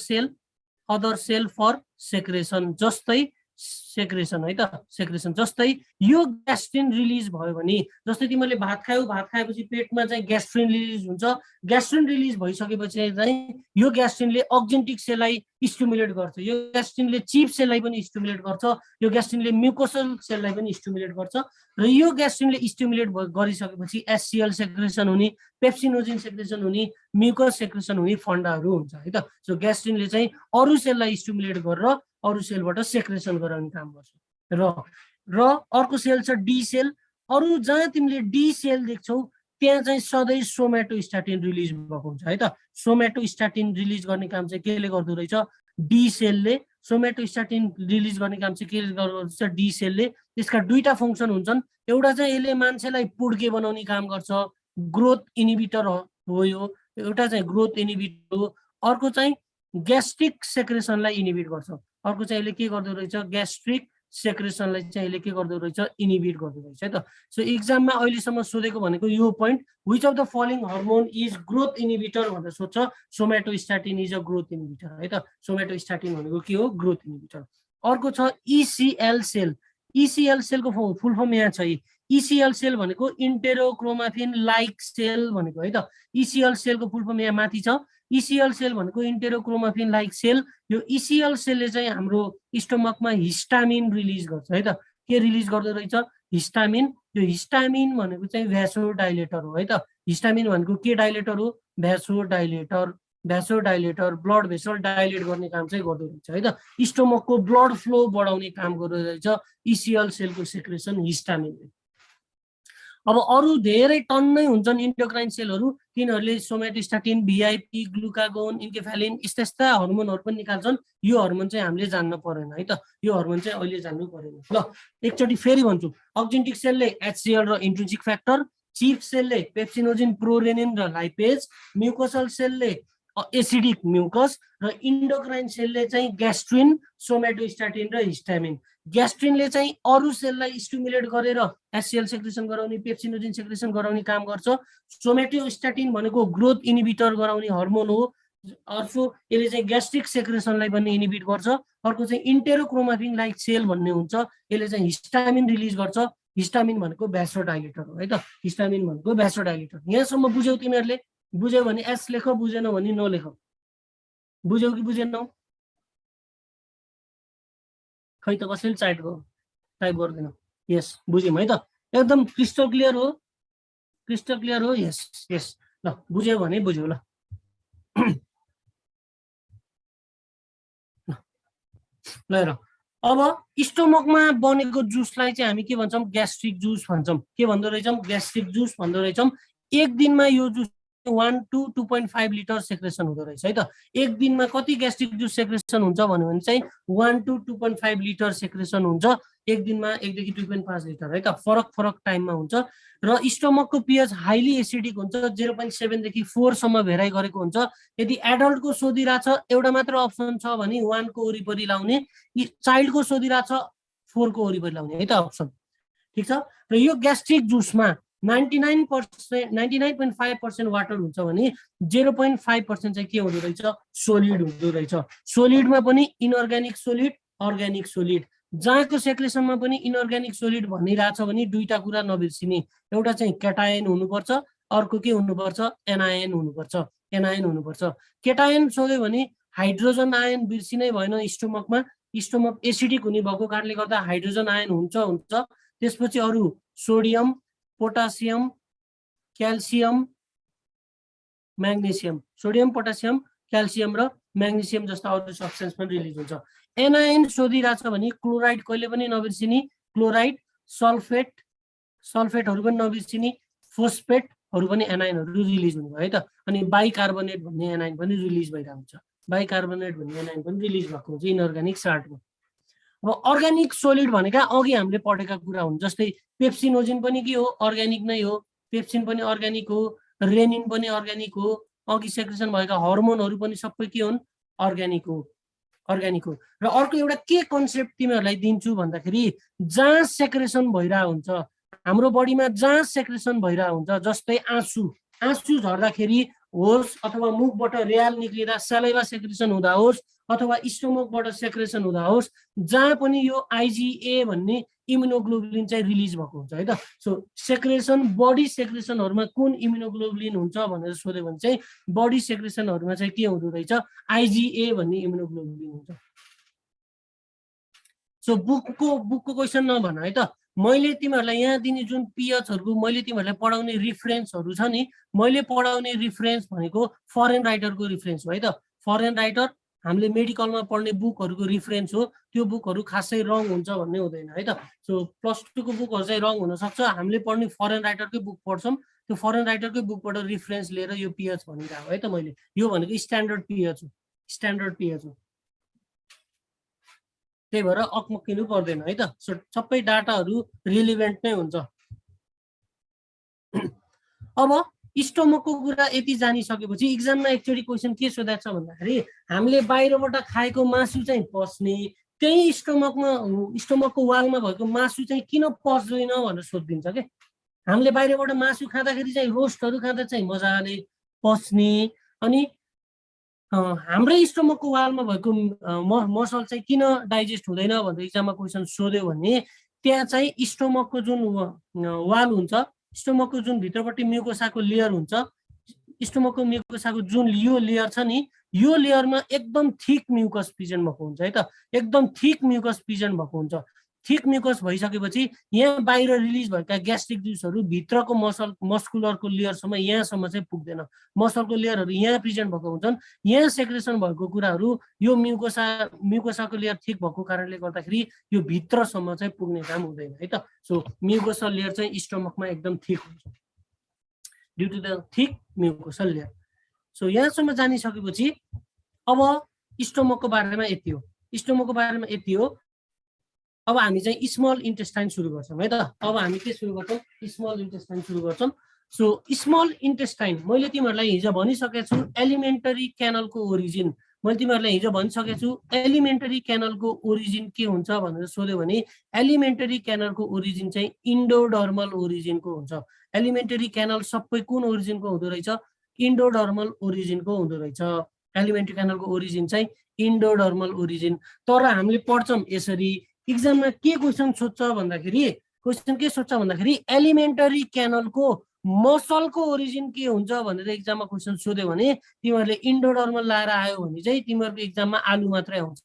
cell for secretion, जस्तै सेक्रेसन है त, सेक्रेसन। जस्तै यो ग्यास्ट्रिन रिलिज भयो भने, जस्तै तिमीले भात खायौ, भात खाएपछि पेटमा चाहिँ ग्यास्ट्रिन रिलिज हुन्छ। ग्यास्ट्रिन रिलिज भइसकेपछि चाहिँ यो ग्यास्ट्रिनले अक्जेन्टिक सेललाई स्टिमुलेट गर्छ, यो ग्यास्ट्रिनले चिप सेललाई पनि स्टिमुलेट गर्छ, यो ग्यास्ट्रिनले म्युकोसल सेललाई पनि स्टिमुलेट गर्छ। र यो ग्यास्ट्रिनले स्टिमुलेट गरिसकेपछि HCl सेक्रेसन हुने, पेप्सिनोजिन सेक्रेसन हुने, म्युकस सेक्रेसन हुने फन्डाहरू हुन्छ है त। सो ग्यास्ट्रिनले चाहिँ अरू सेललाई स्टिमुलेट गरेर अरू सेलबाट सेक्रेसन गराउने काम गर्छ। र अर्को सेल छ डी सेल। अरू जहाँ तिमीले डी सेल देख्छौ त्यहाँ चाहिँ सधैँ सोमेटोस्ट्याटिन रिलिज भएको हुन्छ है त। सोमेटोस्ट्याटिन रिलिज गर्ने काम चाहिँ केले गर्दो रहेछ, डी सेलले। सोमेटोस्ट्याटिन रिलिज गर्ने काम चाहिँ केले गर्दो रहेछ, डी सेलले। त्यसका 2टा फङ्सन हुन्छन्, एउटा चाहिँ यसले मान्छेलाई पुड्के बनाउने काम गर्छ, ग्रोथ इनिबिटर हो यो, एउटा चाहिँ ग्रोथ इनिबिटर हो। अर्को चाहिँ ग्यास्ट्रिक सेक्रेसनलाई इनिबिट गर्छ, अर्को चाहिँ यसले के गर्दो रहेछ, ग्यास्ट्रिक सेक्रेसनलाई चाहिँ यसले के गर्दो रहेछ, इनिबिट गर्दो रहेछ है त। सो इक्जाममा अहिलेसम्म सोधेको भनेको यो point, which of the following hormone is growth inhibitor भनेर सोध्छ। सोमेटोस्ट्याटिन इज अ ग्रोथ इनिबिटर है त। सोमेटोस्ट्याटिन भनेको के हो, ग्रोथ इनिबिटर। अर्को छ ECL सेल। ECL सेलको फुल फर्म यहाँ छ। ECL सेल भनेको इन्टेरोक्रोमाफिन लाइक सेल भनेको है त। ECL सेलको फुल फर्म यहाँ माथि छ। ECL सेल भनेको इन्टेरोक्रोमाफिन लाइक सेल। यो ECL सेलले चाहिँ हाम्रो स्टोमकमा हिस्टामिन रिलिज गर्छ है त। के रिलिज गर्दो रहेछ हिस्टामिन। यो हिस्टामिन भनेको चाहिँ भ्यासोडाइलेटर हो है त। हिस्टामिन भनेको के डाइलेटर हो भ्यासोडाइलेटर। भ्यासोडाइलेटर ब्लड भेसल डाइलेट गर्ने काम चाहिँ गर्दो रहेछ है त। स्टोमकको ब्लड फ्लो बढाउने काम गर्दो रहेछ इसिएल सेलको सेक्रेसन हिस्टामिनले। अब अरू धेरै टन्नै हुन्छन् इन्डोक्राइन सेलहरू, तिनीहरूले सोमेटोस्ट्याटिन भिआइपी ग्लुकागोन इन्केफेलिन यस्ता यस्ता हर्मोनहरू पनि निकाल्छन्। यो हर्मोन चाहिँ हामीले जान्न परेन है त। यो हर्मोन चाहिँ अहिले जान्नु परेन। ल एकचोटि फेरि भन्छु, अक्जेन्टिक सेलले एचसिएल र इन्ट्रिन्सिक फ्याक्टर, चिफ सेलले पेप्सिनोजिन प्रोरेनिन र लाइपेज, म्युकोसल सेलले एसिडिक म्युकस र इन्डोक्राइन सेलले चाहिँ ग्यास्ट्रिन सोमेटोस्ट्याटिन र हिस्टामिन। ग्यास्ट्रिनले चाहिँ अरू सेललाई स्टिमुलेट गरेर एचसिएल सेक्रेसन गराउने पेप्सिनोजिन सेक्रेसन गराउने काम गर्छ। सोमेटोस्ट्याटिन भनेको ग्रोथ इनिबिटर गराउने हर्मोन हो। अर्को यसले चाहिँ ग्यास्ट्रिक सेक्रेसनलाई पनि इनिबिट गर्छ। अर्को चाहिँ इन्टेरोक्रोमाटिन लाइक सेल भन्ने हुन्छ, यसले चाहिँ हिस्टामिन रिलिज गर्छ। हिस्टामिन भनेको भ्यासोडाइलेटर हो है त। हिस्टामिन भनेको भ्यासोडाइलेटर। यहाँसम्म बुझ्यौ तिमीहरूले? बुझ्यौ भने एस लेख, बुझेन भने नलेख। बुझ्यौ कि बुझेनौ? खै त कसैले टाइप गर्दैन। यस बुझ्यौँ है त, एकदम क्रिस्टल क्लियर हो। क्रिस्टल क्लियर हो। यस यस ल बुझ्यौ भने बुझ्यौ। ल ल हेर, अब स्टोमकमा बनेको जुसलाई चाहिँ हामी के भन्छौँ ग्यास्ट्रिक जुस भन्छौँ। के भन्दो रहेछौँ ग्यास्ट्रिक जुस भन्दो रहेछौँ। एक दिनमा यो जुस 1 to 2.5 लिटर सेक्रेसन हुँदो रहेछ है त। एक दिनमा कति ग्यास्ट्रिक जुस सेक्रेसन हुन्छ भन्यो भने चाहिँ 1 to 2.5 लिटर सेक्रेसन हुन्छ एक दिनमा, 1 देखि 2.5 लिटर है त। फरक फरक टाइममा हुन्छ। र स्टोमकको पिएच हाइली एसिडिक हुन्छ, 0.7 देखि 4 सम्म भेराइ गरेको हुन्छ। यदि एडल्टको सोधिरहेछ एउटा मात्र अप्सन छ भने 1 को वरिपरि लाउने, चाइल्डको सोधिरहेछ 4 को वरिपरि लाउने है त अप्सन। ठिक छ। र यो ग्यास्ट्रिक जुसमा 99.5% वाटर हुन्छ भने 0.5% चाहिँ के हुँदो रहेछ सोलिड हुँदो रहेछ। सोलिडमा पनि इनअर्ग्यानिक सोलिड, अर्ग्यानिक सोलिड। जहाँको सेक्रेसनमा पनि इनअर्ग्यानिक सोलिड भनिरहेछ भने दुईटा कुरा नबिर्सिने, एउटा चाहिँ केटायन हुनुपर्छ, अर्को के हुनुपर्छ एनायन हुनुपर्छ। एनायन हुनुपर्छ। केटायन सोध्यो भने हाइड्रोजन आयन बिर्सिनै भएन। स्टोमकमा स्टोमक एसिडिक हुने भएको कारणले गर्दा हाइड्रोजन आयन हुन्छ। त्यसपछि अरू sodium, potassium, calcium, magnesium. Sodium, potassium, calcium र म्याग्नेसियम जस्ता अरू सब्सटेन्स पनि रिलिज हुन्छ। एनायन सोधिरहेछ भने क्लोराइड कहिले पनि नबिर्सिने, क्लोराइड, सल्फेट, सल्फेटहरू पनि नबिर्सिने, फोस्फेटहरू पनि एनायनहरू रिलिज हुने भयो है त। अनि बाइकार्बोनेट भन्ने एनायन पनि रिलिज भइरहेको हुन्छ। बाइकार्बोनेट भन्ने एनायन पनि रिलिज भएको हुन्छ इनअर्ग्यानिक साल्टमा। अब अर्ग्यानिक सोलिड भनेका अघि हामीले पढेका कुरा हुन्, जस्तै पेप्सिनोजिन पनि के हो अर्ग्यानिक नै हो, पेप्सिन पनि अर्ग्यानिक हो, रेनिन पनि अर्ग्यानिक हो, अघि सेक्रेसन भएका हर्मोनहरू पनि सबै के हुन् अर्ग्यानिक हो। अर्ग्यानिक हो। र अर्को एउटा के कन्सेप्ट तिमीहरूलाई दिन्छु भन्दाखेरि जहाँ सेक्रेसन भइरहेको हुन्छ हाम्रो बडीमा, जहाँ सेक्रेसन भइरहेको हुन्छ जस्तै आँसु झर्दाखेरि होस् अथवा मुखबाट र्याल निक्लिँदा सलाइभा सेक्रेसन हुँदा होस् अथवा स्टोमकबाट सेक्रेसन हुँदा होस्, जहाँ पनि यो आइजिए भन्ने इम्युनोग्लोबुलिन चाहिँ रिलिज भएको हुन्छ है त। सो सेक्रेसन बडी सेक्रेसनहरूमा कुन इम्युनोग्लोबुलिन हुन्छ भनेर सोध्यो भने चाहिँ बडी सेक्रेसनहरूमा चाहिँ के हुँदो रहेछ आइजिए भन्ने इम्युनोग्लोबुलिन हुन्छ। सो बुकको क्वेसन नभन है त। मैले तिमीहरूलाई यहाँ दिने जुन पिएचहरूको मैले तिमीहरूलाई पढाउने रिफरेन्सहरू छ नि, मैले पढाउने रिफरेन्स भनेको फरेन राइटरको रिफरेन्स हो है त। फरेन राइटर हामीले मेडिकलमा पढ्ने बुकहरूको रिफरेन्स हो। त्यो बुकहरू खासै रङ हुन्छ भन्ने हुँदैन है त। सो +2 को बुकहरू चाहिँ रङ हुनसक्छ। हामीले पढ्ने फरेन राइटरकै बुक पढ्छौँ, त्यो फरेन राइटरकै बुकबाट रिफरेन्स लिएर यो पिएच भनिरहेको है त मैले। यो भनेको स्ट्यान्डर्ड पिएच हो, स्ट्यान्डर्ड पिएच हो। त्यही भएर अकमक्किनु पर्दैन है त। सो सबै डाटाहरू रिलिभेन्ट नै हुन्छ। अब स्टोमकको कुरा यति जानिसकेपछि इक्जाममा एकचोटि क्वेसन के सोधेको छ भन्दाखेरि हामीले बाहिरबाट खाएको मासु चाहिँ पस्ने, त्यही स्टोमकको वालमा भएको मासु चाहिँ किन पस्दैन भनेर सोधिदिन्छ के। हामीले बाहिरबाट मासु खाँदाखेरि चाहिँ रोस्टहरू खाँदा चाहिँ मजाले पस्ने, अनि हाम्रै स्टोमकको वालमा भएको मसल चाहिँ किन डाइजेस्ट हुँदैन भनेर इक्जाममा क्वेसन सोध्यो भने त्यहाँ चाहिँ स्टोमकको जुन वाल हुन्छ, स्टोमकको जुन भित्रपट्टि म्युकोसाको लेयर हुन्छ, स्टोमकको म्युकोसाको जुन यो लेयर छ नि, यो लेयरमा एकदम थिक म्युकस पिजन भएको हुन्छ है त। एकदम थिक म्युकस पिजन भएको हुन्छ। थिक म्युकस भइसकेपछि यहाँ बाहिर रिलिज भएका ग्यास्ट्रिक जुसहरू भित्रको मस्कुलरको लेयरसम्म यहाँसम्म चाहिँ पुग्दैन। मसलको लेयरहरू यहाँ प्रेजेन्ट भएको हुन्छन्, यहाँ सेक्रेसन भएको कुराहरू यो म्युकोसाको लेयर थिक भएको कारणले गर्दाखेरि यो भित्रसम्म चाहिँ पुग्ने काम हुँदैन है त। सो म्युकोसल लेयर चाहिँ स्टमकमा एकदम थिक हुन्छ due to the thick mucosal layer. So यहाँसम्म जानिसकेपछि अब स्टमकको बारेमा यति हो, स्टमकको बारेमा यति हो। अब हामी चाहिँ स्मल इन्टेस्टाइन सुरु गर्छौँ है त। अब हामी के सुरु गर्छौँ? स्मल इन्टेस्टाइन सुरु गर्छौँ। सो स्मल इन्टेस्टाइन मैले तिमीहरूलाई हिजो भनिसकेको छु एलिमेन्टरी क्यानलको ओरिजिन। मैले तिमीहरूलाई हिजो भनिसकेको छु एलिमेन्टरी क्यानलको ओरिजिन के हुन्छ भनेर सोध्यो भने एलिमेन्टरी क्यानलको ओरिजिन चाहिँ इन्डोडर्मल ओरिजिनको हुन्छ। एलिमेन्टरी क्यानल सबै कुन ओरिजिनको हुँदो रहेछ? इन्डोडर्मल ओरिजिनको हुँदो रहेछ। एलिमेन्टरी क्यानलको ओरिजिन चाहिँ इन्डोडर्मल ओरिजिन। तर हामीले पढ्छौँ यसरी, इक्जाममा के क्वेसन सोध्छ भन्दाखेरि एलिमेन्टरी क्यानलको मसलको ओरिजिन के हुन्छ भनेर इक्जाममा क्वेसन सोध्यो भने तिमीहरूले इन्डोडर्मल लाएर आयो भने चाहिँ तिमीहरूको इक्जाममा आलु मात्रै आउँछ।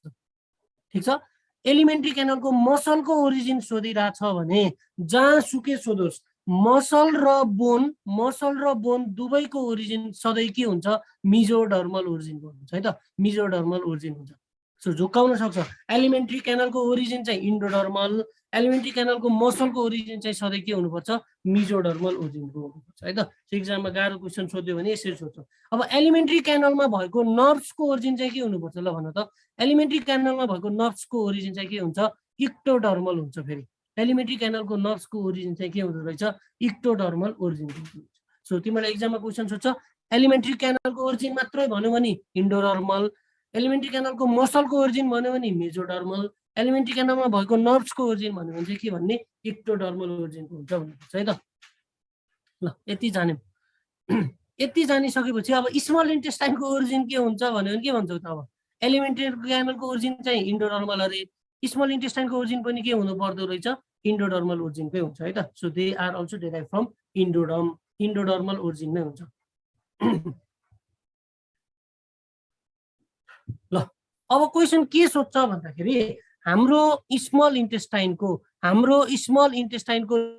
ठिक छ। एलिमेन्टरी क्यानलको मसलको ओरिजिन सोधिरहेछ भने जहाँ सुके सोधोस् मसल र बोन दुवैको ओरिजिन सधैँ के हुन्छ? मिजोडर्मल ओरिजिनको हुन्छ है त। मिजोडर्मल ओरिजिन हुन्छ। सो झुक्काउन सक्छ एलिमेन्टरी क्यानलको ओरिजिन चाहिँ इन्डोडर्मल, एलिमेन्टरी क्यानलको मसलको ओरिजिन चाहिँ सधैँ के हुनुपर्छ? मिजोडर्मल ओरिजिनको हुनुपर्छ है त। इक्जाममा गाह्रो क्वेसन सोध्यो भने यसरी सोध्छ। अब एलिमेन्टरी क्यानलमा भएको नर्भ्सको ओरिजिन चाहिँ के हुनुपर्छ ल भन त? एलिमेन्टरी क्यानलमा भएको नर्भ्सको ओरिजिन चाहिँ के हुन्छ? इक्टोडर्मल हुन्छ। फेरि एलिमेन्टरी क्यानलको नर्भ्सको ओरिजिन चाहिँ के हुँदो रहेछ? इक्टोडर्मल ओरिजिन हुन्छ। सो तिमीलाई इक्जाममा क्वेसन सोध्छ एलिमेन्टरी क्यानलको ओरिजिन मात्रै भन्यो भने इन्डोडर्मल, एलिमेन्टरी क्यानलको मसलको ओरिजिन भन्यो भने मेजोडर्मल, एलिमेन्टरी क्यानलमा भएको नर्भ्सको ओरिजिन भन्यो भने चाहिँ के भन्ने? इक्टोडर्मल ओरिजिनको हुन्छ भन्नुपर्छ है त। ल यति जान्यौँ। यति जानिसकेपछि अब स्मल इन्टेस्टाइनको ओरिजिन के हुन्छ भन्यो भने के भन्छौ त? अब एलिमेन्टरी क्यानलको ओरिजिन चाहिँ इन्डोडर्मल अरे, स्मल इन्टेस्टाइनको ओरिजिन पनि के हुनु पर्दो रहेछ? इन्डोडर्मल ओरिजिनकै हुन्छ है त। So they are also derive from endodermal origin नै हुन्छ। ल अब क्वेसन के सोध्छ भन्दाखेरि हाम्रो स्मल इन्टेस्टाइनको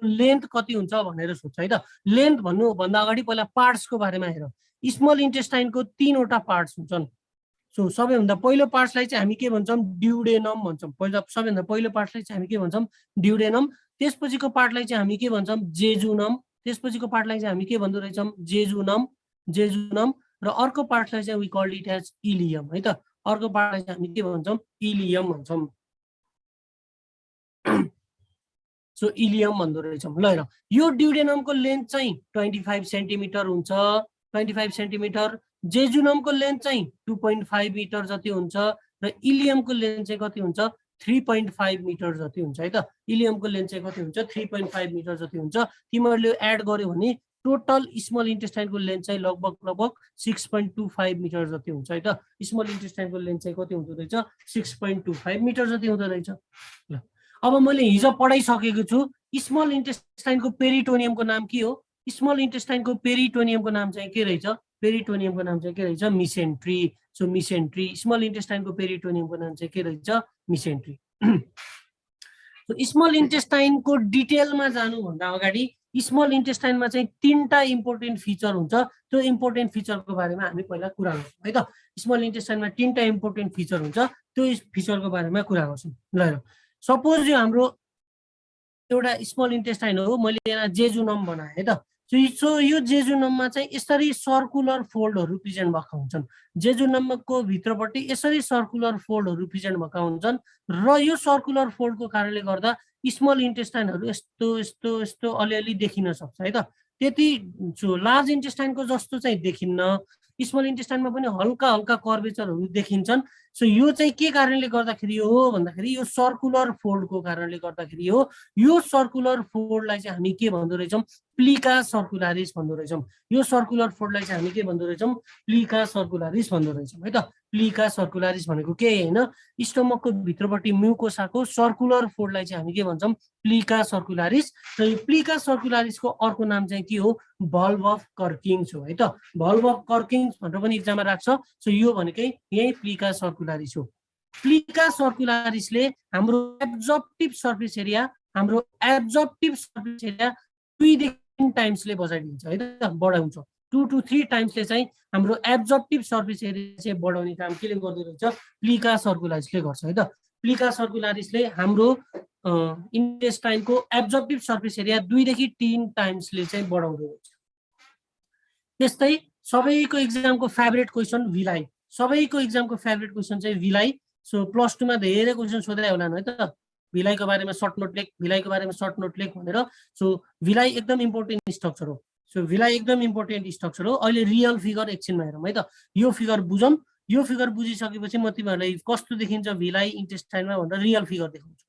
लेन्थ कति हुन्छ भनेर सोध्छ है त। लेन्थ भन्नुभन्दा अगाडि पहिला पार्ट्सको बारेमा हेर। स्मल इन्टेस्टाइनको 3वटा पार्ट्स हुन्छन्। सो सबैभन्दा पहिलो पार्ट्सलाई चाहिँ हामी के भन्छौँ? ड्युडेनम भन्छौँ। सबैभन्दा पहिलो पार्ट्सलाई चाहिँ हामी के भन्छौँ? ड्युडेनम। त्यसपछिको पार्टलाई चाहिँ हामी के भन्छौँ? जेजुनम। त्यसपछिको पार्टलाई चाहिँ हामी के भन्दो रहेछौँ? जेजुनम। र अर्को पार्टलाई चाहिँ we called it as ileum है त। अर्को पार्टलाई चाहिँ हामी के भन्छौँ? इलियम भन्छौँ। सो इलियम भन्दो रहेछौँ। ल हेर यो ड्युडेनमको लेन्थ चाहिँ 25 सेन्टिमिटर हुन्छ। 25 सेन्टिमिटर। जेजुनमको लेन्थ चाहिँ 2.5 मिटर जति हुन्छ र इलियमको लेन्थ चाहिँ कति हुन्छ? 3.5 मिटर जति हुन्छ है त। इलियमको लेन्थ चाहिँ कति हुन्छ? 3.5 मिटर जति हुन्छ। तिमीहरूले एड गर्यो भने टोटल स्मल इन्टेस्टाइनको लेन्थ चाहिँ लगभग 6.25 मिटर जति हुन्छ है त। स्मल इन्टेस्टाइनको लेन्थ चाहिँ कति हुँदो रहेछ? 6.25 मिटर जति हुँदो रहेछ। ल अब मैले हिजो पढाइसकेको छु स्मल इन्टेस्टाइनको पेरिटोनियमको नाम के हो? स्मल इन्टेस्टाइनको पेरिटोनियमको नाम चाहिँ के रहेछ? पेरिटोनियमको नाम चाहिँ के रहेछ? मिसेन्ट्री। सो मिसेन्ट्री। स्मल इन्टेस्टाइनको पेरिटोनियमको नाम चाहिँ के रहेछ? मिसेन्ट्री। स्मल इन्टेस्टाइनको डिटेलमा जानुभन्दा अगाडि स्मल इन्टेस्टाइनमा चाहिँ 3टा इम्पोर्टेन्ट फिचर हुन्छ। त्यो इम्पोर्टेन्ट फिचरको बारेमा हामी पहिला कुरा गर्छौँ है त। स्मल इन्टेस्टाइनमा 3टा इम्पोर्टेन्ट फिचर हुन्छ। त्यो फिचरको बारेमा कुरा गर्छौँ। ल सपोज यो हाम्रो एउटा स्मल इन्टेस्टाइन हो, मैले यहाँ जेजुनम बनाएँ है त। सो यो जेजुनममा चाहिँ यसरी सर्कुलर फोल्डहरू प्रेजेन्ट भएका हुन्छन्। जेजुनमको भित्रपट्टि यसरी सर्कुलर फोल्डहरू प्रेजेन्ट भएका हुन्छन् र यो सर्कुलर फोल्डको कारणले गर्दा स्मल इन्टेस्टाइनहरू यस्तो अलिअलि देखिन सक्छ है त। त्यति लार्ज इन्टेस्टाइनको जस्तो चाहिँ देखिन्न। स्मल इन्टेस्टाइनमा पनि हल्का कर्वेचरहरू देखिन्छन्। सो यो चाहिँ के कारणले गर्दाखेरि हो भन्दाखेरि यो सर्कुलर फोल्डको कारणले गर्दाखेरि हो। यो सर्कुलर फोल्डलाई चाहिँ हामी के भन्दो रहेछौँ? प्लिका सर्कुलारिस भन्दो रहेछौँ। यो सर्कुलर फोल्डलाई चाहिँ हामी के भन्दो रहेछौँ? प्लिका सर्कुलारिस भन्दो रहेछौँ है त। प्लिका सर्कुलारिस भनेको के होइन? स्टमकको भित्रपट्टि म्युकोसाको सर्कुलर फोल्डलाई चाहिँ हामी के भन्छौँ? प्लिका सर्कुलारिस। र यो प्लिका सर्कुलारिसको अर्को नाम चाहिँ के हो? भल्भ अफ कर्किङ्स हो है त। भल्भ अफ कर्किङ्स भनेर पनि इक्जाममा राख्छ। सो यो भनेकै यही प्लिका सर्कुलारिस हो। प्लिका सर्कुलारिसले हाम्रो एब्जर्प्टिभ सर्फेस एरिया 2 देखि 3 टाइम्सले बढाइदिन्छ है त, बढाउँछ 2 to 3 टाइम्सले चाहिँ हाम्रो एब्जर्प्टिभ सर्फेस एरिया चाहिँ बढाउने काम केले गर्दो रहेछ, प्लिका सर्कुलारिसले गर्छ है त। प्लिका सर्कुलारिसले हाम्रो इन्टेस्टाइनको एब्जर्प्टिभ सर्फेस एरिया 2 देखि 3 टाइम्सले चाहिँ बढाउँदो रहेछ। त्यस्तै सबैको एक्जामको फेभरेट क्वेसन भिलाइ, सबैको एक्जामको फेभरेट क्वेसन चाहिँ भिलाइ। सो +2 मा धेरै क्वेसन सोधेर होला है त, भिलाइको बारेमा सर्ट नोट लेख, भिलाइको बारेमा सर्ट नोट लेख भनेर। सो भिलाइ एकदम इम्पोर्टेन्ट स्ट्रक्चर हो। सो भिलाइ एकदम इम्पोर्टेन्ट स्ट्रक्चर हो। अहिले रियल फिगर एकछिनमा हेरौँ है त। यो फिगर बुझौँ, यो फिगर बुझिसकेपछि म तिमीहरूलाई कस्तो देखिन्छ भिलाइ इन्टेस्टाइनमा भनेर रियल फिगर देखाउँछु।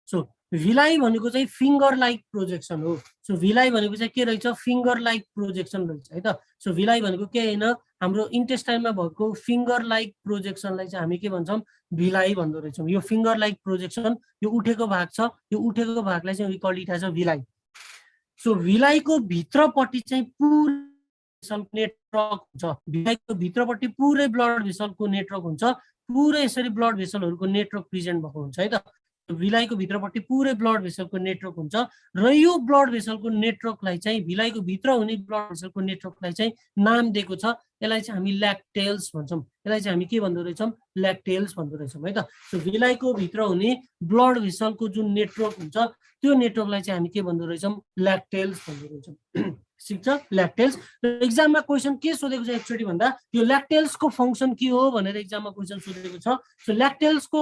सो भिलाइ भनेको चाहिँ फिङ्गर लाइक प्रोजेक्सन हो। सो भिलाइ भनेको चाहिँ के रहेछ, फिङ्गर लाइक प्रोजेक्सन रहेछ है त। सो भिलाइ भनेको के होइन, हाम्रो इन्टेस्टाइनमा भएको फिङ्गर लाइक प्रोजेक्सनलाई चाहिँ हामी के भन्छौँ, भिलाइ भन्दो रहेछौँ। यो फिङ्गर लाइक प्रोजेक्सन, यो उठेको भाग छ, यो उठेको भागलाई चाहिँ we call it as a villi. So भिलाइको भित्रपट्टि चाहिँ पुरै नेटवर्क हुन्छ, भिलाइको भित्रपट्टि पुरै ब्लड भेसलको नेटवर्क हुन्छ, पुरै यसरी ब्लड भेसलहरूको नेटवर्क प्रेजेन्ट भएको हुन्छ है त। भिलाइको भित्रपट्टि पुरै ब्लड भेसलको नेटवर्क हुन्छ र यो ब्लड भेसलको नेटवर्कलाई चाहिँ भिलाइको भित्र हुने ब्लड भेसलको नेटवर्कलाई चाहिँ नाम दिएको छ, यसलाई चाहिँ हामी ल्याक्टेल्स भन्छौँ। यसलाई चाहिँ हामी के भन्दो रहेछौँ, ल्याक्टेल्स भन्दो रहेछौँ है त। सो भिलाइको भित्र हुने ब्लड भेसलको जुन नेटवर्क हुन्छ त्यो नेटवर्कलाई चाहिँ हामी के भन्दो रहेछौँ, ल्याक्टेल्स भन्दो रहेछौँ। ठिक छ, ल्याक्टेल्स। एक्जाममा क्वेसन के सोधेको छ एकचोटि भन्दा, यो ल्याक्टेल्सको फङ्सन के हो भनेर एक्जाममा क्वेसन सोधेको छ। सो ल्याक्टेल्सको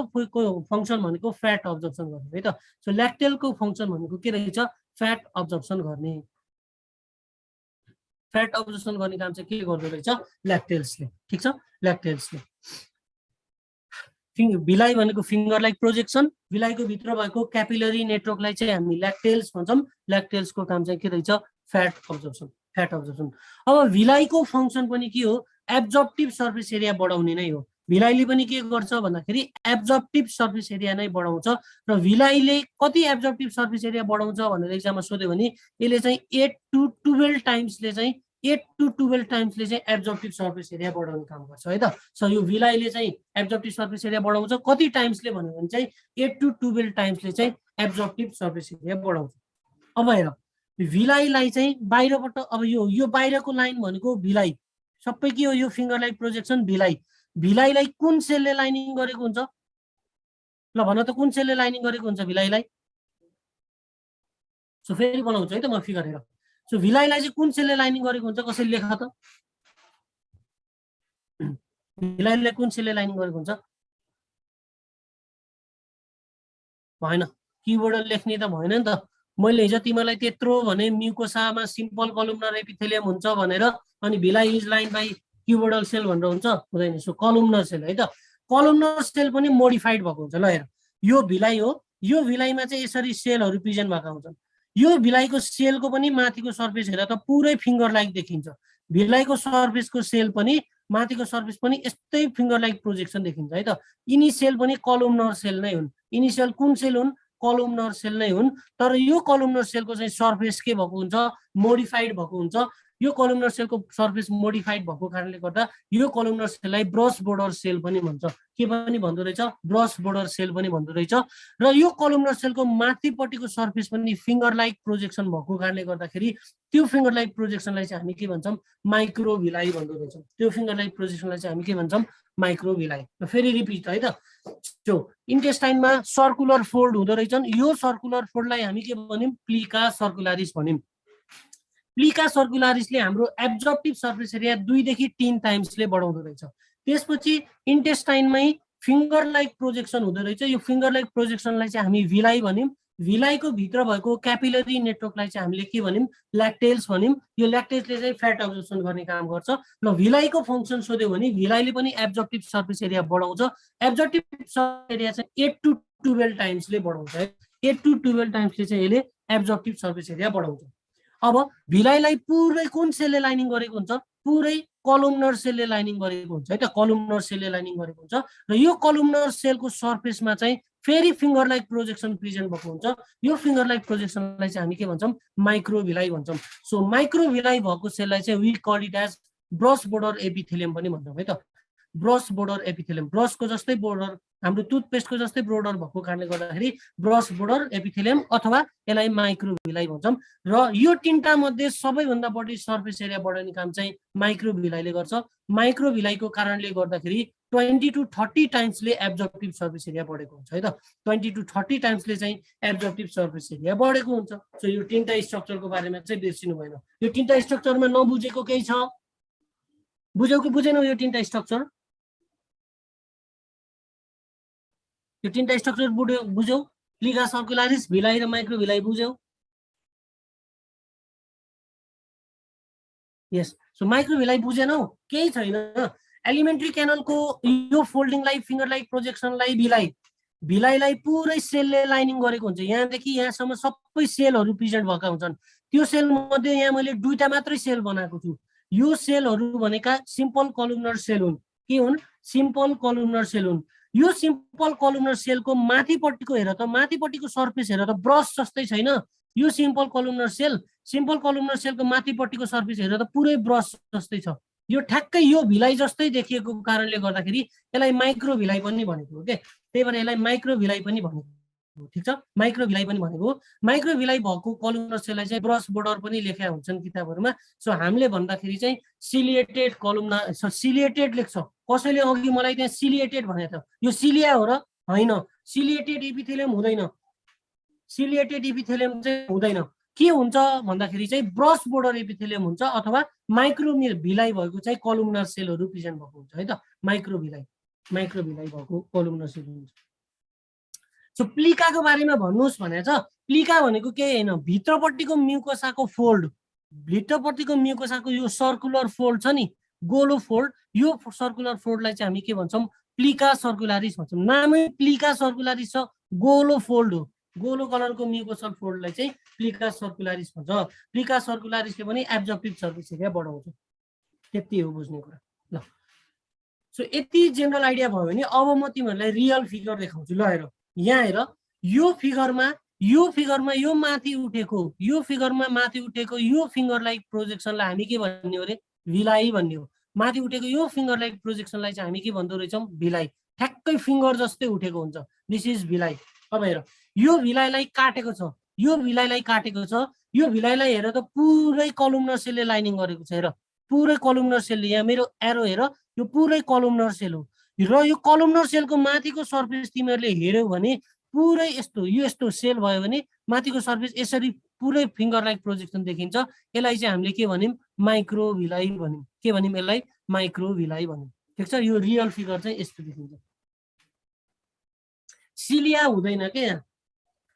फङ्सन भनेको फ्याट अब्जर्प्सन गर्ने है त। सो ल्याक्टेलको फङ्सन भनेको के रहेछ, फ्याट अब्जर्प्सन गर्ने। फ्याट अब्जर्प्सन गर्ने काम चाहिँ के गर्दो रहेछ, ल्याक्टेल्सले। ठिक छ, ल्याक्टेल्सले। भिलाइ भनेको फिङ्गर लाइक प्रोजेक्सन, भिलाइको भित्र भएको क्यापिलरी नेटवर्कलाई चाहिँ हामी ल्याक्टेल्स भन्छौँ। ल्याक्टेल्सको काम चाहिँ के रहेछ, फ्याट अब्जर्प्सन, फ्याट अब्जर्प्सन। अब भिलाइको फङ्सन पनि के हो, एब्जर्प्टिभ सर्फेस एरिया बढाउने नै हो। भिलाइले पनि के गर्छ भन्दाखेरि एब्जर्प्टिभ सर्फेस एरिया नै बढाउँछ। र भिलाइले कति एब्जर्प्टिभ सर्फेस एरिया बढाउँछ भनेर एक्जाममा सोध्यो भने यसले चाहिँ 8 to 12 टाइम्सले चाहिँ 8 to 12 टाइम्सले चाहिँ एब्जर्प्टिभ सर्फेस एरिया बढाउने काम गर्छ है त। सो यो भिलाइले चाहिँ एब्जर्प्टिभ सर्फेस एरिया बढाउँछ, कति टाइम्सले भन्यो भने चाहिँ 8 to 12 टाइम्सले चाहिँ एब्जर्प्टिभ सर्फेस एरिया बढाउँछ। अब हेर भिलाइलाई चाहिँ बाहिरबाट, अब यो बाहिरको लाइन भनेको भिलाइ, सबै के हो, यो फिङ्गर लाइक प्रोजेक्सन भिलाइ। भिलाइलाई कुन सेलले लाइनिङ गरेको हुन्छ, ल भन त कुन सेलले लाइनिङ गरेको हुन्छ भिलाइलाई। सो फेरि बनाउँछु है त म फिगर हेर। सो भिलाइलाई चाहिँ कुन सेलले लाइनिङ गरेको हुन्छ, कसैले लेख त। भिलाइलाई कुन सेलले लाइनिङ गरेको हुन्छ, भएन, किबोर्ड लेख्ने त भएन नि त। मैले हिजो तिमीलाई त्यत्रो भने म्युकोसामा सिम्पल कलुमनर एपिथेलियम हुन्छ भनेर, अनि भिलाइ इज लाइन बाई क्युबोडल सेल भनेर हुन्छ, हुँदैन। सो कलुमनर सेल है त। कलुमनर सेल पनि मोडिफाइड भएको हुन्छ। ल हेर, यो भिलाइ हो, यो भिलाइमा चाहिँ यसरी सेलहरू प्रेजेन्ट भएका हुन्छन्। यो भिलाइको सेलको पनि माथिको सर्फेस हेर त पुरै फिङ्गर लाइक देखिन्छ। भिलाइको सर्फेसको सेल पनि, माथिको सर्फेस पनि यस्तै फिङ्गर लाइक प्रोजेक्सन देखिन्छ है त। यिनी सेल पनि कलुमनर सेल नै हुन्। इनिसियल कुन सेल हुन्, कलुमनर सेल नै हुन्। तर यो कलुमनर सेलको चाहिँ सर्फेस के भएको हुन्छ, मोडिफाइड भएको हुन्छ। यो कलुमनर सेलको सर्फेस मोडिफाइड भएको कारणले गर्दा यो कलुमनर सेललाई ब्रस बोर्डर सेल पनि भन्छ। के पनि भन्दो रहेछ, ब्रस बोर्डर सेल पनि भन्दो रहेछ। र यो कलुमनर सेलको माथिपट्टिको सर्फेस पनि फिङ्गर लाइक प्रोजेक्सन भएको कारणले गर्दाखेरि त्यो फिङ्गर लाइक प्रोजेक्सनलाई चाहिँ हामी के भन्छौँ, माइक्रोभिलाइ भन्दो रहेछौँ। त्यो फिङ्गर लाइक प्रोजेक्सनलाई चाहिँ हामी के भन्छौँ, माइक्रोभिलाइ। फेरि रिपिट है त। जो इन्टेस्टाइनमा सर्कुलर फोल्ड हुँदो रहेछन्, यो सर्कुलर फोल्डलाई हामी के भन्यौँ, प्लिका सर्कुलारिस भन्यौँ। प्लिका सर्कुलारिसले हाम्रो एब्जर्प्टिभ सर्फेस एरिया 2 देखि 3 टाइम्सले बढाउँदो रहेछ। त्यसपछि इन्टेस्टाइनमै फिङ्गर लाइक प्रोजेक्सन हुँदो रहेछ। यो फिङ्गर लाइक प्रोजेक्सनलाई चाहिँ हामी भिलाइ भन्यौँ। भिलाइको भित्र भएको क्यापिलरी नेटवर्कलाई चाहिँ हामीले के भन्यौँ, ल्याक्टेल्स भन्यौँ। यो ल्याक्टेल्सले चाहिँ फ्याट अब्जर्प्सन गर्ने काम गर्छ। र भिलाइको फङ्सन सोध्यो भने भिलाइले पनि एब्जर्प्टिभ सर्फेस एरिया बढाउँछ। एब्जर्प्टिभ सर्फेस एरिया चाहिँ 8 to 12 टाइम्सले बढाउँछ है। 8 to 12 टाइम्सले चाहिँ यसले एब्जर्प्टिभ सर्फेस एरिया बढाउँछ। अब भिलाइलाई पुरै कुन सेलले लाइनिङ गरेको हुन्छ, पुरै कलुमनर सेलले लाइनिङ गरेको हुन्छ है त। कलुमनर सेलले लाइनिङ गरेको हुन्छ। र यो कलुमनर सेलको सर्फेसमा चाहिँ फेरि फिङ्गर लाइक प्रोजेक्सन प्रेजेन्ट भएको हुन्छ। यो फिङ्गर लाइक प्रोजेक्सनलाई चाहिँ हामी के भन्छौँ, माइक्रोभिलाइ भन्छौँ। सो माइक्रोभिलाइ भएको सेललाई चाहिँ we call it as brush border epithelium पनि भन्छौँ है त। ब्रस बोर्डर एपिथेलियम, ब्रसको जस्तै बोर्डर, हाम्रो टुथपेस्टको जस्तै बोर्डर भएको कारणले गर्दाखेरि ब्रस बोर्डर एपिथेलियम अथवा यसलाई माइक्रोभिलाई भन्छौँ। र यो तीनटा मध्ये सबैभन्दा बढी सर्फेस एरिया बढाउने काम चाहिँ माइक्रोभिलाइले गर्छ। माइक्रोभिलाइको कारणले गर्दाखेरि 20 to 30 टाइम्सले एब्जर्प्टिभ सर्फेस एरिया बढेको हुन्छ है त। 20 to 30 टाइम्सले चाहिँ एब्जर्प्टिभ सर्फेस एरिया बढेको हुन्छ। सो यो तीनटा स्ट्रक्चरको बारेमा चाहिँ बिर्सिनु भएन। यो तीनटा स्ट्रक्चरमा नबुझेको केही छ? बुझ्यौ कि बुझेनौ? यो तीनटा स्ट्रक्चर, यो तीनटा स्ट्रक्चर बुझ्यौ? प्लिका सर्कुलारिस, भिलाई र माइक्रोभिलाई बुझ्यौ? यस। सो माइक्रोभिलाई बुझेनौ? केही छैन। एलिमेन्ट्री क्यानलको यो फोल्डिङलाई, फिङ्गरलाई, प्रोजेक्सनलाई भिलाइलाई पुरै सेलले लाइनिङ गरेको हुन्छ। यहाँदेखि यहाँसम्म सबै सेलहरू प्रेजेन्ट भएका हुन्छन्। त्यो सेल मध्ये यहाँ मैले दुईटा मात्रै सेल बनाएको छु। यो सेलहरू भनेका सिम्पल कलुमनर सेल हुन्। के हुन्? सिम्पल कलुमनर सेल हुन्। यो सिम्पल कलुमनर सेलको माथिपट्टिको हेर त, माथिपट्टिको सर्फेस हेर त, ब्रस जस्तै छैन? यो सिम्पल कलुमनर सेलको माथिपट्टिको सर्फेस हेर त पुरै ब्रस जस्तै छ। यो ठ्याक्कै यो भिलाइ जस्तै देखिएको कारणले गर्दाखेरि यसलाई माइक्रोभिलाई पनि भनेको हो के। त्यही भएर यसलाई माइक्रोभिलाई पनि भनेको। ठिक छ, माइक्रोभिलाई पनि भनेको। माइक्रोभिलाई भएको कलुमनर सेललाई चाहिँ ब्रस बोर्डर पनि लेखेका हुन्छन् किताबहरूमा। सो हामीले भन्दाखेरि चाहिँ सिलिएटेड कलुमनर, सिलिएटेड लेख्छ। कसैले अघि मलाई त्यहाँ सिलिएटेड भने त यो सिलिया हो र? होइन, सिलिएटेड एपिथेलियम हुँदैन। सिलिएटेड एपिथेलियम चाहिँ हुँदैन। के हुन्छ भन्दाखेरि चाहिँ ब्रस बोर्डर एपिथेलियम हुन्छ अथवा माइक्रोभिलाई भएको चाहिँ कलुमनर सेलहरू प्रेजेन्ट भएको हुन्छ है त। माइक्रोभिलाई भएको कलुमनर सेल हुन्छ। सो प्लिकाको बारेमा भन्नुहोस् भने चाहिँ प्लिका भनेको के होइन, भित्रपट्टिको म्युकोसाको फोल्ड, भित्रपट्टिको म्युकोसाको यो सर्कुलर फोल्ड छ नि, गोलो फोल्ड, यो सर्कुलर फोल्डलाई चाहिँ हामी के भन्छौँ? प्लिका सर्कुलारिस भन्छौँ। नामै प्लिका सर्कुलारिस छ, गोलो फोल्ड हो। गोलो कलरको म्युकोसल फोल्डलाई चाहिँ प्लिका सर्कुलारिस भन्छ। प्लिका सर्कुलारिसले पनि एब्जर्प्टिभ सर्फेस एरिया बढाउँछ। त्यति हो बुझ्ने कुरा। ल, सो यति जेनरल आइडिया भयो भने अब म तिमीहरूलाई रियल फिगर देखाउँछु। ल हेर, यहाँ हेर, यो फिगरमा यो माथि उठेको, यो फिगरमा माथि उठेको यो फिङ्गरलाई प्रोजेक्सनलाई हामी के भन्ने हो रे? भिलाई भन्ने हो। माथि उठेको यो फिङ्गरलाई प्रोजेक्सनलाई चाहिँ हामी के भन्दो रहेछौँ? भिलाई। ठ्याक्कै फिङ्गर जस्तै उठेको हुन्छ। This is Bhilai. अब हेर, यो भिलाइलाई काटेको छ, यो भिलाइलाई काटेको छ। यो भिलाइलाई हेर त पुरै कलुमनर सेलले लाइनिङ गरेको छ। हेर, पुरै कलुमनर सेलले, यहाँ मेरो एरो हेर, यो पुरै कलुमनर सेल हो। र यो कलुमनर सेलको माथिको सर्फेस तिमीहरूले हेऱ्यौ भने पुरै यस्तो सेल भयो भने माथिको सर्फेस यसरी पुरै फिङ्गर लाइक प्रोजेक्सन देखिन्छ। यसलाई चाहिँ हामीले के भन्यौँ? माइक्रोभिलाई भन्यौँ। के भन्यौँ यसलाई? माइक्रोभिलाई भन्यौँ। ठिक छ, यो रियल फिगर चाहिँ यस्तो देखिन्छ। सिलिया हुँदैन के यहाँ।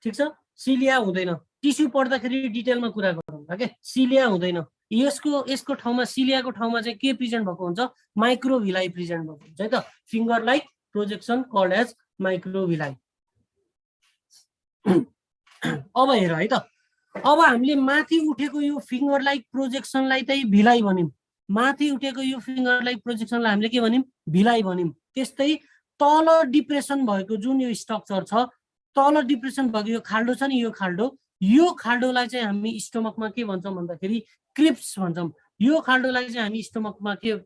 ठिक छ, सिलिया हुँदैन। टिस्यु पढ्दाखेरि डिटेलमा कुरा गरौँ के। सिलिया हुँदैन। यसको ठाउँमा, सिलियाको ठाउँमा चाहिँ के प्रेजेन्ट भएको हुन्छ? माइक्रोभिलाई प्रेजेन्ट भएको हुन्छ है त। Finger like projection called as microvilli. अब हेर है त, अब हामीले माथि उठेको यो फिङ्गर लाइक प्रोजेक्सनलाई चाहिँ भिलाई भन्यौँ। माथि उठेको यो फिङ्गर लाइक प्रोजेक्सनलाई हामीले के भन्यौँ? भिलाई भन्यौँ। त्यस्तै तल डिप्रेसन भएको जुन यो स्ट्रक्चर छ, तल डिप्रेसन भएको यो खाल्डो छ नि, यो खाल्डोलाई चाहिँ हामी स्टोमकमा के भन्छौँ भन्दाखेरि क्रिप्स भन्छौँ। यो खाल्डोलाई चाहिँ हामी स्टोमकमा के,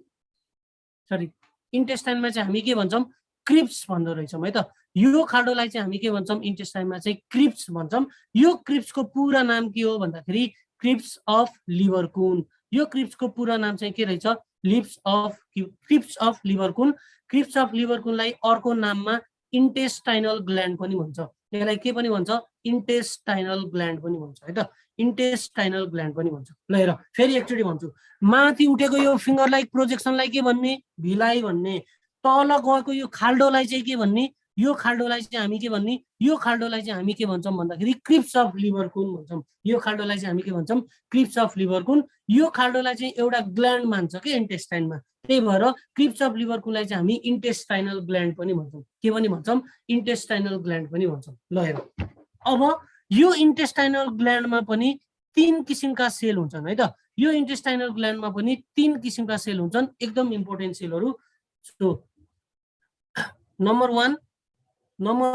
सरी, इन्टेस्टाइनमा चाहिँ हामी के भन्छौँ? क्रिप्स भन्दो रहेछौँ है त। यो खाल्डोलाई चाहिँ हामी के भन्छौँ? इन्टेस्टाइनमा चाहिँ क्रिप्स भन्छौँ। यो क्रिप्सको पुरा नाम के हो भन्दाखेरि क्रिप्स अफ लिभरकुन। यो क्रिप्सको पुरा नाम चाहिँ के रहेछ? Crypts of Lieberkuhn. Crypts of लिभरकुनलाई अर्को नाममा इन्टेस्टाइनल ग्ल्यान्ड पनि भन्छ। यसलाई के पनि भन्छ? इन्टेस्टाइनल ग्ल्यान्ड पनि भन्छ है त। इन्टेस्टाइनल ग्ल्यान्ड पनि भन्छ। ल हेर, फेरि एकचोटि भन्छु, माथि उठेको यो फिङ्गर लाइक प्रोजेक्सनलाई के भन्ने? भिलाई भन्ने। तल गएको यो खाल्डोलाई चाहिँ के भन्ने? यो खाल्डोलाई चाहिँ हामी के भन्ने? यो खाल्डोलाई चाहिँ हामी के भन्छौँ भन्दाखेरि क्रिप्स अफ लिभरकुन भन्छौँ। यो खाल्डोलाई चाहिँ हामी के भन्छौँ? Crypts of Lieberkuhn. यो खाल्डोलाई चाहिँ एउटा ग्ल्यान्ड मान्छ कि इन्टेस्टाइनमा। त्यही भएर क्रिप्स अफ लिभरकुनलाई चाहिँ हामी इन्टेस्टाइनल ग्ल्यान्ड पनि भन्छौँ। के पनि भन्छौँ? इन्टेस्टाइनल ग्ल्यान्ड पनि भन्छौँ। ल हेर, अब यो इन्टेस्टाइनल ग्ल्यान्डमा पनि 3 किसिमका सेल हुन्छन् है त। यो इन्टेस्टाइनल ग्ल्यान्डमा पनि 3 किसिमका सेल हुन्छन्, एकदम इम्पोर्टेन्ट सेलहरू। सो नम्बर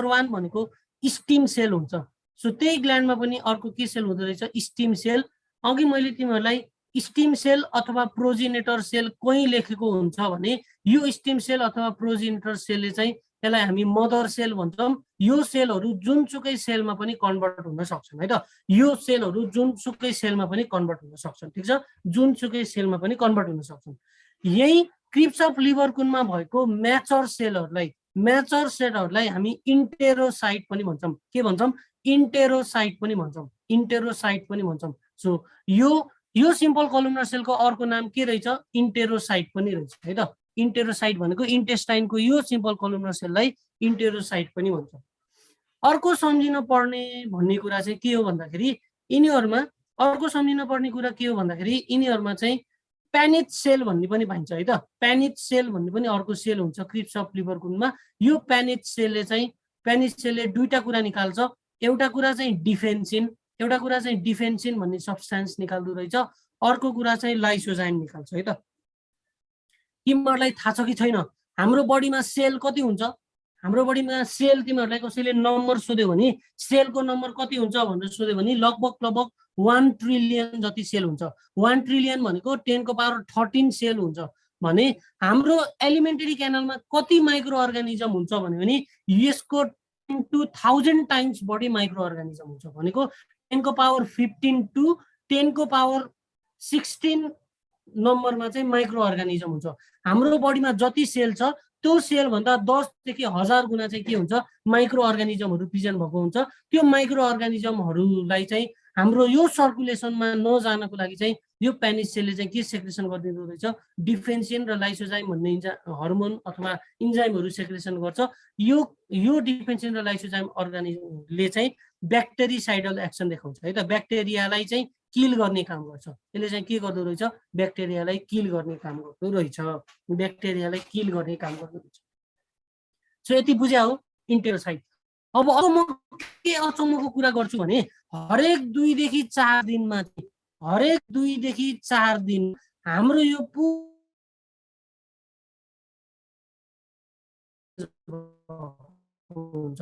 1 भनेको स्टिम सेल हुन्छ। सो त्यही ग्ल्यान्डमा पनि अर्को के सेल हुँदो रहेछ? Stem cell. अघि मैले तिमीहरूलाई स्टिम सेल अथवा प्रोजेनेटर सेल कहीँ लेखेको हुन्छ भने यो स्टिम सेल अथवा प्रोजेनेटर सेलले चाहिँ यसलाई हामी मदर सेल भन्छौँ। यो सेलहरू जुनसुकै सेलमा पनि कन्भर्ट हुन सक्छन् है त। यो सेलहरू जुनसुकै सेलमा पनि कन्भर्ट हुन सक्छन्, ठिक छ, जुनसुकै सेलमा पनि कन्भर्ट हुन सक्छन्। यही क्रिप्स अफ लिभरकुनमा भएको म्याचर सेलहरूलाई हामी इन्टेरोसाइट पनि भन्छौँ। के भन्छौँ? इन्टेरोसाइट पनि भन्छौँ, इन्टेरोसाइट पनि भन्छौँ। सो यो सिम्पल कलुमनर सेलको अर्को नाम के रहेछ? इन्टेरोसाइट पनि रहेछ है त। इन्टेरोसाइट भनेको इन्टेस्टाइनको यो सिम्पल कलुमनर सेललाई इन्टेरोसाइट पनि भन्छ। अर्को सम्झिन पर्ने भन्ने कुरा चाहिँ के हो भन्दाखेरि यिनीहरूमा अर्को सम्झिन पर्ने कुरा के हो भन्दाखेरि यिनीहरूमा चाहिँ प्यानिच सेल भन्ने पनि पाइन्छ है त। प्यानिच सेल भन्ने पनि अर्को सेल हुन्छ क्रिप्स अफ लिभरकुनमा। यो प्यानिच सेलले दुईटा कुरा निकाल्छ। एउटा कुरा चाहिँ डिफेन्सिन भन्ने सब्सटेन्स निकाल्दो रहेछ, अर्को कुरा चाहिँ लाइसोजाइम निकाल्छ है त। तिमीहरूलाई थाहा छ कि छैन हाम्रो बडीमा सेल कति हुन्छ? हाम्रो बडीमा सेल तिमीहरूलाई कसैले नम्बर सोध्यो भने सेलको नम्बर कति हुन्छ भनेर सोध्यो भने लगभग 1 ट्रिलियन जति सेल हुन्छ। 1 ट्रिलियन भनेको 10⁻13 सेल हुन्छ भने हाम्रो एलिमेन्टरी क्यानलमा कति माइक्रो अर्गानिजम हुन्छ भने यसको 1000 टाइम्स बढी माइक्रो अर्गानिजम हुन्छ भनेको 10⁻15 to 10⁻16 नम्बरमा चाहिँ माइक्रो अर्गानिजम हुन्छ। हाम्रो बडीमा जति सेल छ त्यो सेलभन्दा 10 देखि 1000 गुणा चाहिँ के हुन्छ? माइक्रो अर्गानिजमहरू प्रेजेन्ट भएको हुन्छ। त्यो माइक्रो अर्गानिजमहरूलाई चाहिँ हाम्रो यो सर्कुलेसनमा नजानको लागि चाहिँ यो प्यानिच सेलले चाहिँ के सेक्रेसन गरिदिँदो रहेछ? डिफेन्सिन र लाइसोजाइम भन्ने हर्मोन अथवा इन्जाइमहरू सेक्रेसन गर्छ। यो डिफेन्सिन र लाइसोजाइम अर्गानिजमले चाहिँ ब्याक्टेरिसाइडल एक्सन देखाउँछ है त। ब्याक्टेरियालाई चाहिँ किल गर्ने काम गर्छ। यसले चाहिँ के गर्दो रहेछ? ब्याक्टेरियालाई किल गर्ने काम गर्दो रहेछ। सो यति बुझ्या हो इन्टेरोसाइट। अब म के अचम्मको कुरा गर्छु भने हरेक 2 देखि 4 दिनमा हाम्रो यो हुन्छ